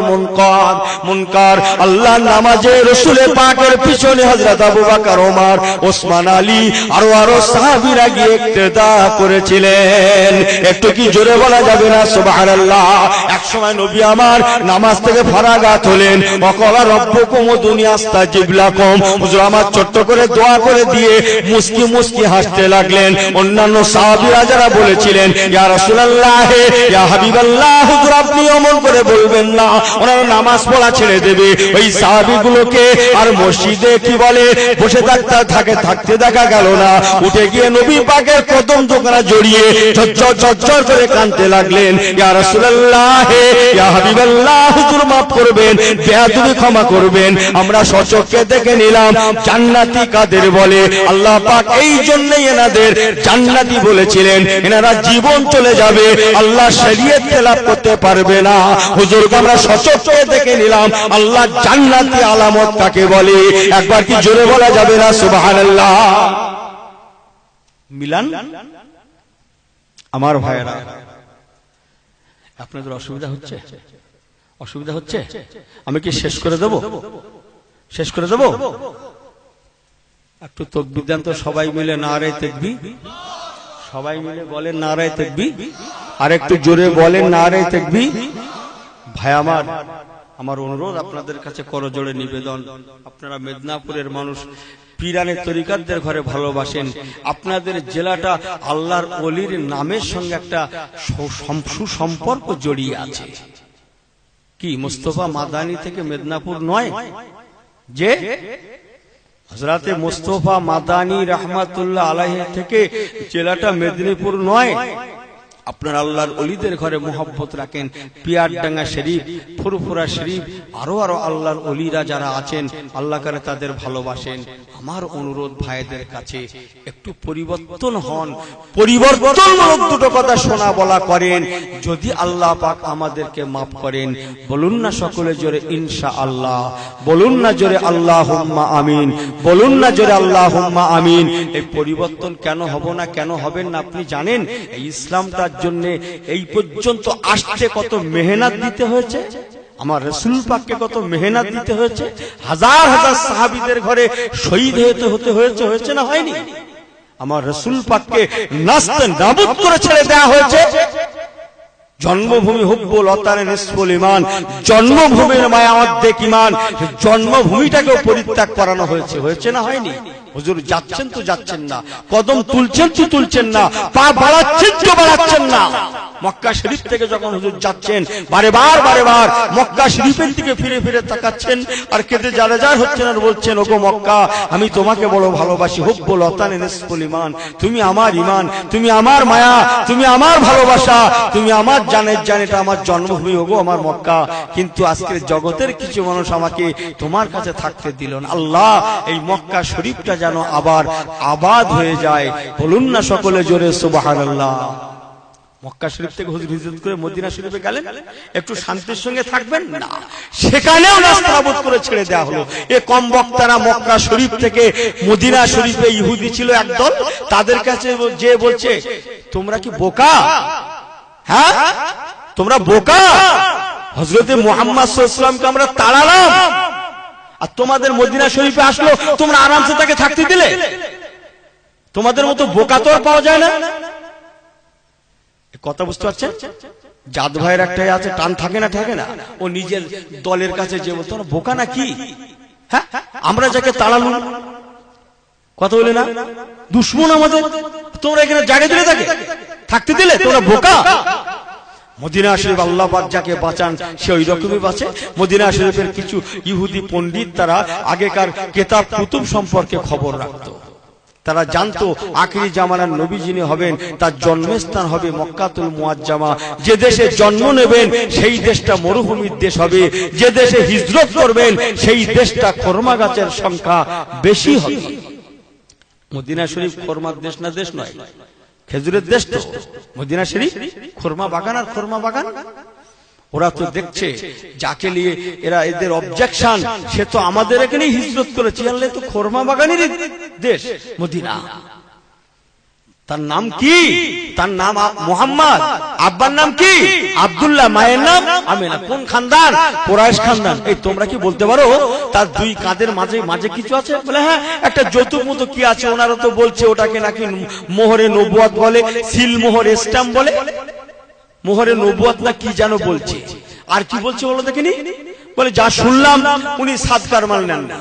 মুনকার। আল্লাহর নামাজে রাসূল পাকের পিছনে হযরত আবু বকর, ওমর, ওসমান, আলী আরো সাহাবীরা গিয়ে ইক্তেদা করেছিলেন। একটু কি জোরে বলা যাবে না সুবহানাল্লাহ? এক সময় নবী আমার নামাজ থেকে ফারাগাত হলেন, ওয়াকালা রাব্বুকুম উদুনি আস্তাজিব লাকুম, হুজুর আমার ছোট্ট করে দোয়া করে দিয়ে মুস্কি মুস্কি হাসতে লাগলেন। অন্যান্য সাহাবীরা যারা বলেছিলেন, ইয়া রাসূলুল্লাহ, ইয়া হাবিবাল্লাহ, হুজুর আপনি অমন করে বলবেন না, ওনারা নামাজ পড়া ছেড়ে দেবে। ওই সাহাবীগুলোকে আর মসজিদে কি বলে বসে থাকতে দেখা গেল না। উঠে গিয়ে নবী পাকের কদম দোকানা জড়িয়ে ঝরঝর করে কাঁদতে লাগলেন, ইয়া রাসূলুল্লাহ, ইয়া হাবিবাল্লাহ, হুজুর মাফ করবেন, বেয়াদবি ক্ষমা করবেন। আমরা সচক্ষে দেখে নিলাম জান্নাতি কাদের বলে। আল্লাহ পাক এই জন্যই এনাদের জান্নাতি বলেছিলেন। এনারা জীবন চলে যাবে, আল্লাহ শরীয়ত তেলাওয়াত করতে পারবে না। হুজুরকে আমরা সচক্ষে দেখে নিলাম আল্লাহ জান্নাতি আলামত কাকে বলে। একবার কি জোরে বলা যাবে না সুবহানাল্লাহ? মিলান আমার ভাইরা, আপনাদের অসুবিধা হচ্ছে? আমি কি শেষ করে দেব? একটু তাকবীর দেন তো সবাই মিলে, নারে তাকবীর। সবাই মিলে বলেন নারে তাকবীর, আর একটু জোরে বলেন নারে তাকবীর। ভাই আমার অনুরোধ আপনাদের কাছে, করজোড়ে নিবেদন, আপনারা মেদিনীপুরের মানুষ, পীরানের তরিকাতদের ঘরে ভালোবাসেন। আপনাদের জেলাটা আল্লাহর ওলির নামের সঙ্গে একটা সুসম্পর্ক জড়িয়ে আছে। কি মুস্তাফা মাদানী থেকে মেদিনীপুর নয়? যে হযরতে মুস্তাফা মাদানী রাহমাতুল্লাহ আলাইহি থেকে জেলাটা মেদিনীপুর নয়? আপনার আল্লাহর ওলিদের ঘরে মোহাব্বত রাখেন। পিয়ারডাঙ্গা শরীফ, ফুরফুরা শরীফ, আরো আরো আল্লাহর ওলিরা যারা আছেন আল্লাহ করে তাদের ভালোবাসেন। আমার অনুরোধ ভাইদের কাছে একটু পরিবর্তন হন, পরিবর্তনমূলক দুটো কথা শোনা বলা করেন। যদি আল্লাহ পাক আমাদেরকে মাফ করেন, বলুন না সকলে জোরে ইনশাআল্লাহ, বলুন না জোরে আল্লাহুম্মা আমিন, বলুন না জোরে আল্লাহুম্মা আমিন। এই পরিবর্তন কেন হব না, কেন হবেন না আপনি জানেন? এই ইসলামটার জন্য এই পর্যন্ত আসতে কত মেহনত দিতে হয়েছে, আমার রাসূল পাককে কত মেহনত দিতে হয়েছে, হাজার হাজার সাহাবীদের ঘরে শহীদ হতে হয়েছে না হয়নি? আমার রাসূল পাককে নাস্তে নাবুদ করে ছেড়ে দেওয়া হয়েছে। জন্মভূমি হুব্বুল ওয়াতানে নিসফুল ঈমান, জন্মভূমির মায়া অর্ধেক ঈমান। জন্মভূমিটাকেও পরিত্যাগ করানো হয়েছে না হয়নি? হুজুর যাচ্ছেন তো যাচ্ছেন না, কদম তুলছেন তো তুলছেন না, পা বাড়াচ্ছেন তো বাড়াচ্ছেন না। মক্কা শরীফ থেকে যখন হুজুর যাচ্ছেন বারে বার মক্কা শরীফের দিকে ফিরে ফিরে তাকাচ্ছেন আর কেঁদে জারেজার হচ্ছেন আর বলছেন, ওগো মক্কা, আমি তোমাকে বড় ভালোবাসি। হুব্বুল ওয়াতানে নিসফুল ঈমান, তুমি আমার ঈমান, তুমি আমার মায়া, তুমি আমার ভালোবাসা, তুমি আমার জানের জান, এটা আমার জন্মভূমি ওগো আমার মক্কা। কিন্তু আজকের জগতের কিছু মানুষ আমাকে তোমার কাছে থাকতে দিল না। আল্লাহ, এই মক্কা শরীফটা যেন আবার আবাদ হয়ে যায়। বলুন না সকলে জোরে সুবহানাল্লাহ। মক্কা শরীফ থেকে হুজুর হিজরত করে মদিনা শরীফে গেলেন, একটু শান্তির সঙ্গে থাকবেন না, সেখানেও নাস্তানাবুদ করে ছেড়ে দেওয়া হলো। এ কম বক্তারা মক্কা শরীফ থেকে মদিনা শরীফে ইহুদি ছিল একদল, তাদের কাছে যে বলছে, তোমরা কি বোকা? হ্যাঁ, তোমরা বোকা? হযরতে মুহাম্মদ সাল্লাল্লাহু আলাইহি ওয়াসাল্লামকে আমরা তাড়ালাম আর তোমাদের মদিনা শরীফে আসলো, তোমরা আরামসে তাকে থাকতে দিলে? তোমাদের মতো বোকা তো আর পাওয়া যায় না। কথা বুঝতে পারছেন? জাদ ভাইয়ের একটাই আছে, টান থাকে না, ও নিজের দলের কাছে যে বলতো না, বোকা না কি? হ্যাঁ, আমরা যাকে তাড়ালুম, কথা বলে না, দুশমন আমাদের, তোমরা এখানে জায়গা দিলে তাকে থাকতে দিলে? তোমরা বোকা। মদিনা শরীফ আল্লাহ পাক যাকে বাঁচান সে ওই রকমই বাঁচে। মদিনা শরীফের কিছু ইহুদি পণ্ডিত তারা আগেকার কিতাব কুতুব সম্পর্কে খবর রাখতো। তারা জানতো আখিরি জামানার নবী যিনি হবেন তার জন্মস্থান হবে মক্কাতুল মুআজ্জামা। যে দেশে জন্ম নেবেন সেই দেশটা মরুভূমির দেশ হবে, যে দেশে হিজরত করবেন সেই দেশটা খরমা গাছের সংখ্যা বেশি হবে। মদিনা শরীফ খরমার দেশ না, দেশ নয়, খেজুরের দেশ তো। মদিনা শরীফ খরমা বাগান আর খরমা বাগান। ওরা তো দেখছে যাকে নিয়ে এরা এদের অবজেকশন, সে তো আমাদের এখানেই হিজরত করেছে, আল্লাহ তো খরমা বাগানের দেশ মদিনা। তার নাম কি? তার নাম মুহাম্মদ। আব্বার নাম কি? আব্দুল্লাহ। মায়ের নাম আমিনা। কোন খানদান? কুরাইশ খানদান। এই তোমরা কি বলতে পারো তার দুই কাঁধের মাঝে কিছু আছে? বলে হ্যাঁ, একটা যৌতুক মতো কি আছে। ওনারা তো বলছে ওটাকে নাকি মোহরে নবুয়ত বলে, সিল মোহর স্ট্যাম্প বলে, মোহরে নবুয়ত না কি যেন বলছে। আর কি বলছে বলো দেখিনি? বলে যা শুনলাম উনি সাদকার মাল নেন না,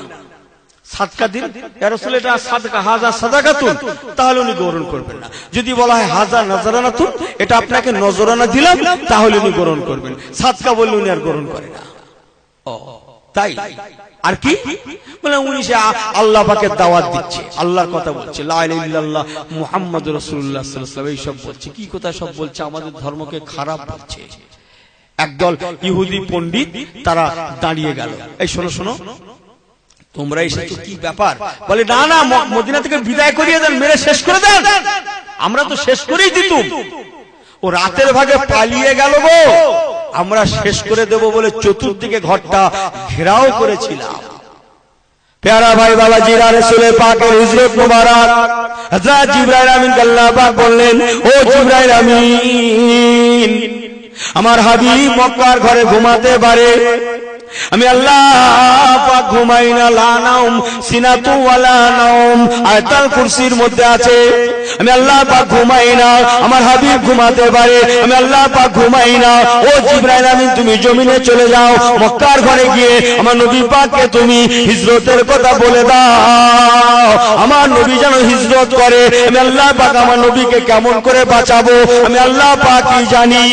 সাদকা দিন ইয়া রাসূল, এটা সাদকা, হাজা সাদাকাতুন, তাহলে উনি গ্রহণ করবেন না। যদি বলা হয় হাজা নজরানাতুন, এটা আপনাকে নজরানা দিলাম, তাহলে উনি গ্রহণ করবেন। সাদকা বললে উনি আর গ্রহণ করে না। ও তাই? আর কি বলে? উনি সে আল্লাহ পাকের দাওয়াত দিচ্ছে, আল্লাহর কথা বলছে, লা ইলাহা ইল্লাল্লাহ মুহাম্মাদুর রাসূলুল্লাহ সাল্লাল্লাহু আলাইহি ওয়াসাল্লাম, এই সব বলছে। কি কথা সব বলছে? আমাদের ধর্মকে খারাপ বলছে। একদল ইহুদি পণ্ডিত তারা দাঁড়িয়ে গেল, এই শোনো তোমরা এসেছো, কি ব্যাপার? বলে না না, মদিনা থেকে বিদায় করিয়ে দেন, মেরে শেষ করে দেন। আমরা তো শেষ করেই দিতুম। ও রাতের ভাগে পালিয়ে গেল গো, আমরা শেষ করে দেব বলে চতুর্দিকে ঘরটা ঘেরাও করেছিলাম। প্যারা ভাই বাবাজিরা, রাসূলের পাকের হিজরত মুবারক, হযরত জিবরাইল আমিন আল্লাহ পাক বললেন, ও জিবরাইল আমিন, আমার হাবিব মক্কার ঘরে ঘুমাতে পারে, আমি আল্লাহ পাক ঘুমাই না, লা নাউম সিনাতু ওয়ালা নাউম, আয়াতুল কুরসির মধ্যে আছে। আমি আল্লাহ পাক ঘুমাই না, আমার হাবিব ঘুমাতে পারে, আমি আল্লাহ পাক ঘুমাই না। ও জিবরাইল আমিন, তুমি জমিনে চলে যাও, মক্কার ঘরে গিয়ে আমার নবী পাককে তুমি হিজরতের কথা বলে দাও, আমার নবী যেন হিজরত করে। আমি আল্লাহ পাক আমার নবীকে কেমন করে বাঁচাবো আমি আল্লাহ পাকই জানি।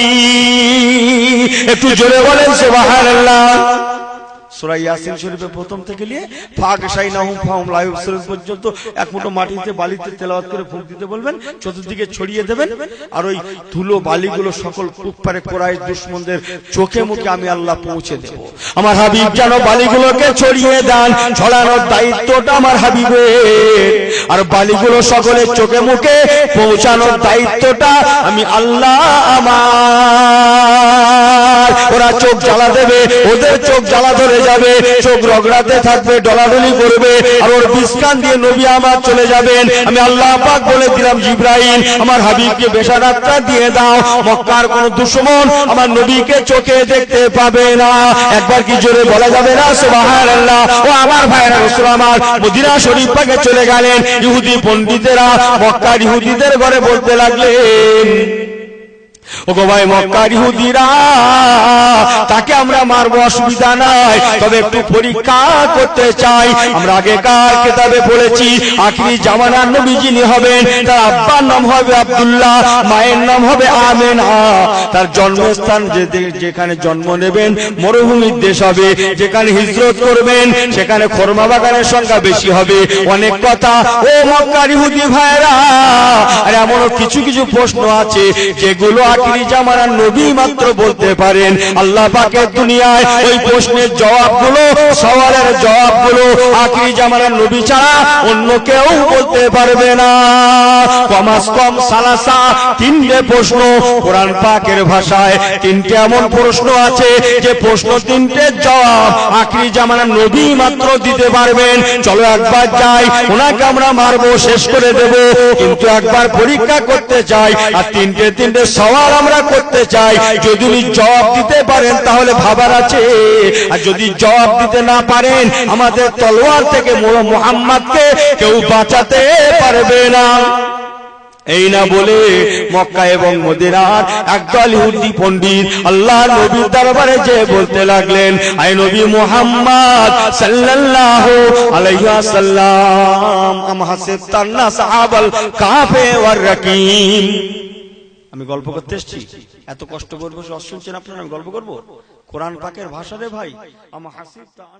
একটু জোরে বলেন সুবহানাল্লাহ। সূরা ইয়াসিন শরীফে প্রথম থেকে নিয়ে ফাগশাইনাহুম ফাহুম লা ইউবসিরুন পর্যন্ত এক মুঠো মাটিতে বালিতে তেলাওয়াত করে ফুঁক দিতে বলবেন, চতুর্দিকে ছড়িয়ে দেবেন, আর ওই ধুলো বালিগুলো সকল কুফারে কুরাইশ দুশমনদের চোখে মুখে আমি আল্লাহ পৌঁছে দেব। আমার হাবিব যেন বালিগুলোকে ছড়িয়ে দেন, ছড়ানোর দায়িত্বটা আমার হাবিবের, আর বালিগুলো সকলের চোখে মুখে পৌঁছানোর দায়িত্বটা আমি আল্লাহ আমার। ওরা চোখ জ্বালা দেবে, ওদের চোখ জ্বালা ধরে যাবে, চোখ রগড়াতে থাকবে, ডলাডলি করবে, আর ওর বিস্কান দিয়ে নবী আমার চলে যাবেন। আমি আল্লাহ পাক বলে দিলাম, জিবরাইল আমার হাবিবকে বেশারাতটা দিয়ে দাও, মক্কার কোন দুশমন আমার নবীকে চোখে দেখতে পাবে না। একবার কি জোরে বলা যাবে না সুবহানাল্লাহ? ও আমার ভাইরা, রাসূল আমার মদিনা শরীফ পাকে চলে গেলেন। ইহুদি পণ্ডিতেরা মক্কার ইহুদিদের ঘরে বলতে লাগলেন, ওগো ভাই মক্কার ইহুদিরা, তাকে আমরা মারবো, অসুবিধা নাই, তবে একটু পরীক্ষা করতে চাই। আমরা আগেকার কিতাবে পড়েছি আখিরি জামানার নবী যিনি হবেন, তার আব্বার নাম হবে আব্দুল্লাহ, মায়ের নাম হবে আমেনা। তার জন্মস্থান যেখানে জন্ম নেবেন মরুভূমির দেশ হবে, যেখানে হিজরত করবেন সেখানে খরমা বাগানের সংখ্যা বেশি হবে। অনেক কথা ও মক্কার ইহুদি ভাইরা, আর এমনও কিছু কিছু প্রশ্ন আছে যেগুলো আখিরি জামানার নবী মাত্র বলতে পারেন। আল্লাহ পাকের দুনিয়ায় ওই প্রশ্নের জবাবগুলো, সওয়ালের জবাবগুলো আখিরি জামানার নবী ছাড়া অন্য কেউ বলতে পারবে না। কমাস কম সালাসা, তিনটে প্রশ্ন কোরআন পাকের ভাষায়, তিনটে এমন প্রশ্ন আছে যে প্রশ্ন তিনটের জবাব আখিরি জামানার নবী মাত্র দিতে পারবেন। চলো একবার যাই, ওনাকে আমরা মারবো, শেষ করে দেব, কিন্তু একবার পরীক্ষা করতে চাই, আর তিনটে সওয়াল আমরা করতে চাই। যদি উনি জবাব দিতে পারেন তাহলে ভাবার আছে, আর যদি জবাব দিতে না পারেন আমাদের তলোয়ার থেকে মুহাম্মদকে কেউ বাঁচাতে পারবে না। এই না বলে মক্কা এবং মদিনার একদল ইহুদি পণ্ডিত আল্লাহর নবীর দরবারে যে বলতে লাগলেন, আয় নবী মুহাম্মদ সাল্লাল্লাহু আলাইহি ওয়াসাল্লাম, আম হাসিবতান নাস সাহাবাল কাফে ওয়ার রাকিম। আমি গল্প করতে এসেছি, এত কষ্ট করবো শুনছেন আপনারা, আমি গল্প করবো? কোরআন পাকের ভাষা রে ভাই। আম হাসিবতান